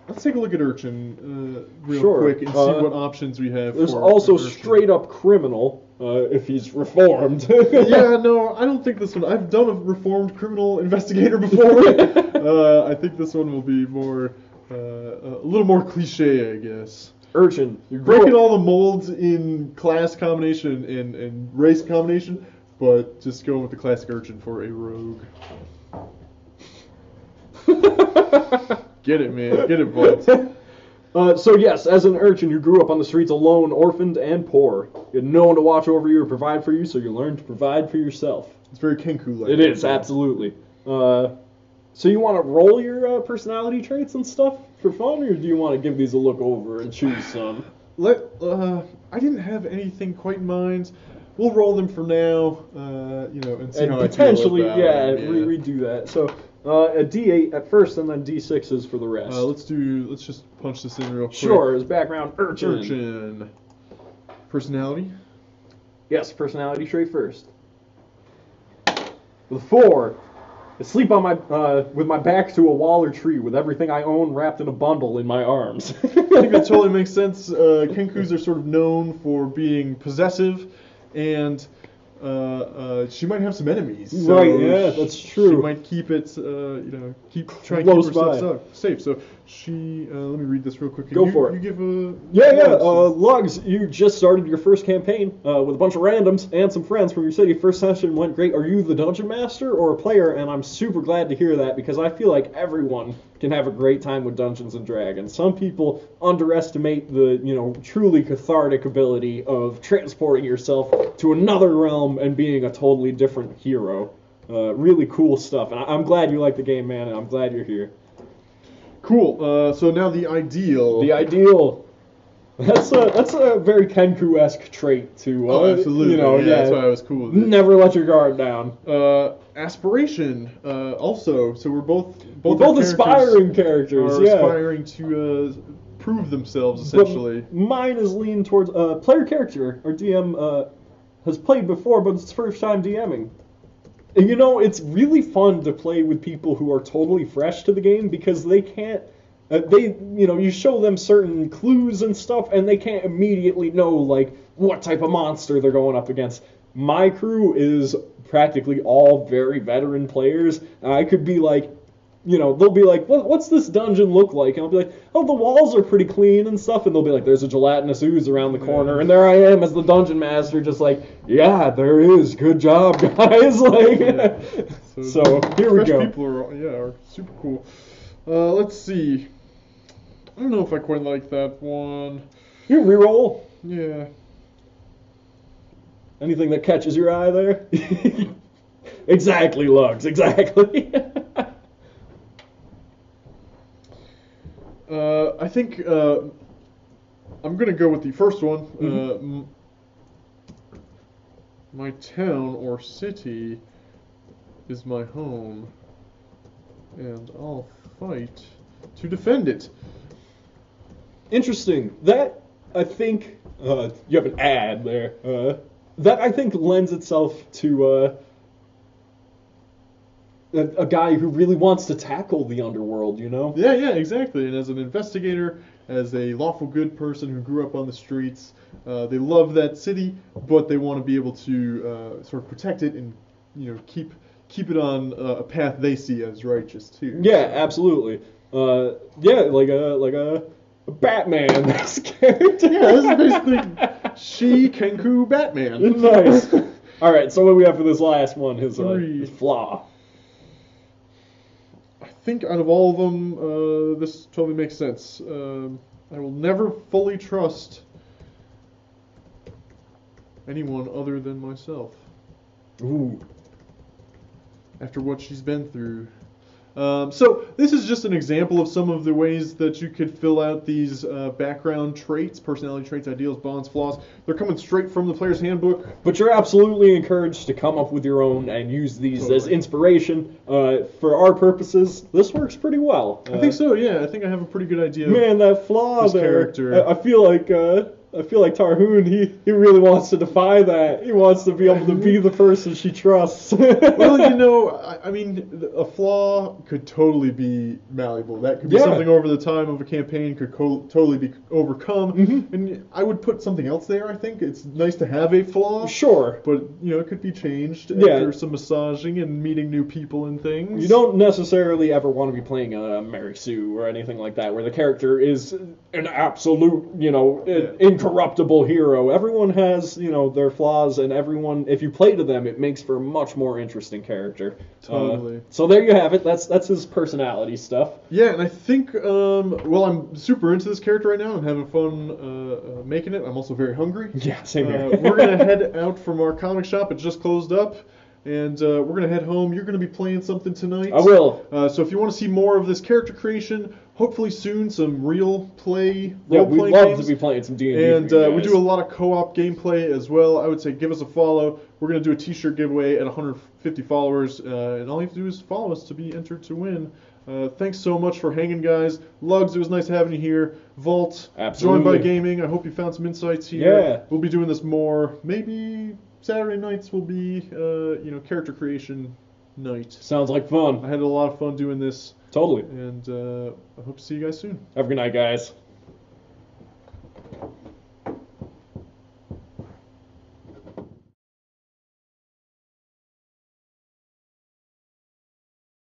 Let's take a look at Urchin real quick and see what options we have. There's for also Urchin. straight up criminal if he's reformed. Yeah, no, I don't think this one. I've done a reformed criminal investigator before. I think this one will be more. A little more cliche, I guess. Urchin, You're breaking all the molds in class combination and race combination, but just going with the classic Urchin for a rogue. Get it, man. Get it, bud. So yes, as an urchin, you grew up on the streets alone, orphaned, and poor. You had no one to watch over you or provide for you, so you learned to provide for yourself. It's very Kenku-like. It is, absolutely. So you want to roll your personality traits and stuff for fun, or do you want to give these a look over and choose some? I didn't have anything quite in mind. We'll roll them for now, and see And how potentially, I feel about them. redo that. So a D8 at first, and then D6s for the rest. Let's just punch this in real quick. Sure, as background, urchin. Urchin. Personality? Yes, personality trait first. With 4, I sleep on my with my back to a wall or tree, with everything I own wrapped in a bundle in my arms. I think that totally makes sense. Kenkus are sort of known for being possessive, and she might have some enemies. So Right, yeah, that's true. She might keep it, try and Close keep by. herself safe. So she, let me read this real quick. Go for it. You give a... Lugs, you just started your first campaign with a bunch of randoms and some friends from your city. First session went great. Are you the dungeon master or a player? And I'm super glad to hear that, because I feel like everyone can have a great time with Dungeons and Dragons. Some people underestimate the, truly cathartic ability of transporting yourself to another realm and being a totally different hero. Really cool stuff. And I'm glad you like the game, man, and I'm glad you're here. Cool. So now the ideal. The ideal. That's a very Kenku-esque trait to. Absolutely. That's why I was cool with it. Never let your guard down. Aspiration. Also, so we're both aspiring characters. Are aspiring to prove themselves essentially. But mine is leaned towards player character. Our DM has played before, but it's first time DMing. And it's really fun to play with people who are totally fresh to the game, because they can't. You show them certain clues and stuff, and they can't immediately know, like, what type of monster they're going up against. My crew is practically all very veteran players. I could be like, they'll be like, what's this dungeon look like? And I'll be like, oh, the walls are pretty clean and stuff. And they'll be like, there's a gelatinous ooze around the corner. And there I am as the dungeon master, just like, yeah, there is. Good job, guys. Like, so here we go. People are super cool. Let's see. I don't know if I quite like that one. You reroll. Yeah. Anything that catches your eye there? Exactly, Lugs. Exactly. I think I'm gonna go with the first one. Mm-hmm. My town or city is my home, and I'll fight to defend it. Interesting. That, I think, you have an ad there. That, I think, lends itself to a guy who really wants to tackle the underworld, Yeah, exactly. And as an investigator, as a lawful good person who grew up on the streets, they love that city, but they want to be able to sort of protect it and, keep it on a path they see as righteous too. Yeah, absolutely. Like a Batman, this character. Yeah, this is basically she Kenku Batman. Nice. All right, so what do we have for this last one? His Three. flaw. I think out of all of them, this totally makes sense. I will never fully trust anyone other than myself. Ooh. After what she's been through. So this is just an example of some of the ways that you could fill out these background traits, personality traits, ideals, bonds, flaws. They're coming straight from the player's handbook. But you're absolutely encouraged to come up with your own and use these as Totally. inspiration. For our purposes, this works pretty well. I think so, yeah. I think I have a pretty good idea. Man, that flaw This there. character. I feel like Tarhoon, he really wants to defy that. He wants to be able to be the person she trusts. Well, you know, I mean, a flaw could totally be malleable. That could be Yeah. something over the time of a campaign could totally be overcome. Mhm. And I would put something else there, I think. It's nice to have a flaw. Sure. But, you know, it could be changed Yeah. after some massaging and meeting new people and things. You don't necessarily ever want to be playing a Mary Sue or anything like that, where the character is an absolute, incorruptible hero. Everyone has, their flaws, and everyone, if you play to them, it makes for a much more interesting character. Totally. So there you have it. That's his personality stuff. Yeah, and I think, I'm super into this character right now. I'm having fun making it. I'm also very hungry. Yeah, same here. We're going to head out from our comic shop. It just closed up. And we're going to head home. You're going to be playing something tonight. I will. So if you want to see more of this character creation, hopefully soon some real play, Yeah, role-playing we'd love games. to be playing some D&D. And for you we guys. do a lot of co-op gameplay as well. I would say give us a follow. We're going to do a t-shirt giveaway at 150 followers. And all you have to do is follow us to be entered to win. Thanks so much for hanging, guys. Lugs, it was nice having you here. Vault, Absolutely. joined by gaming. I hope you found some insights here. Yeah. We'll be doing this more. Maybe Saturday nights will be, character creation night. Sounds like fun. I had a lot of fun doing this. Totally. And I hope to see you guys soon. Have a good night, guys.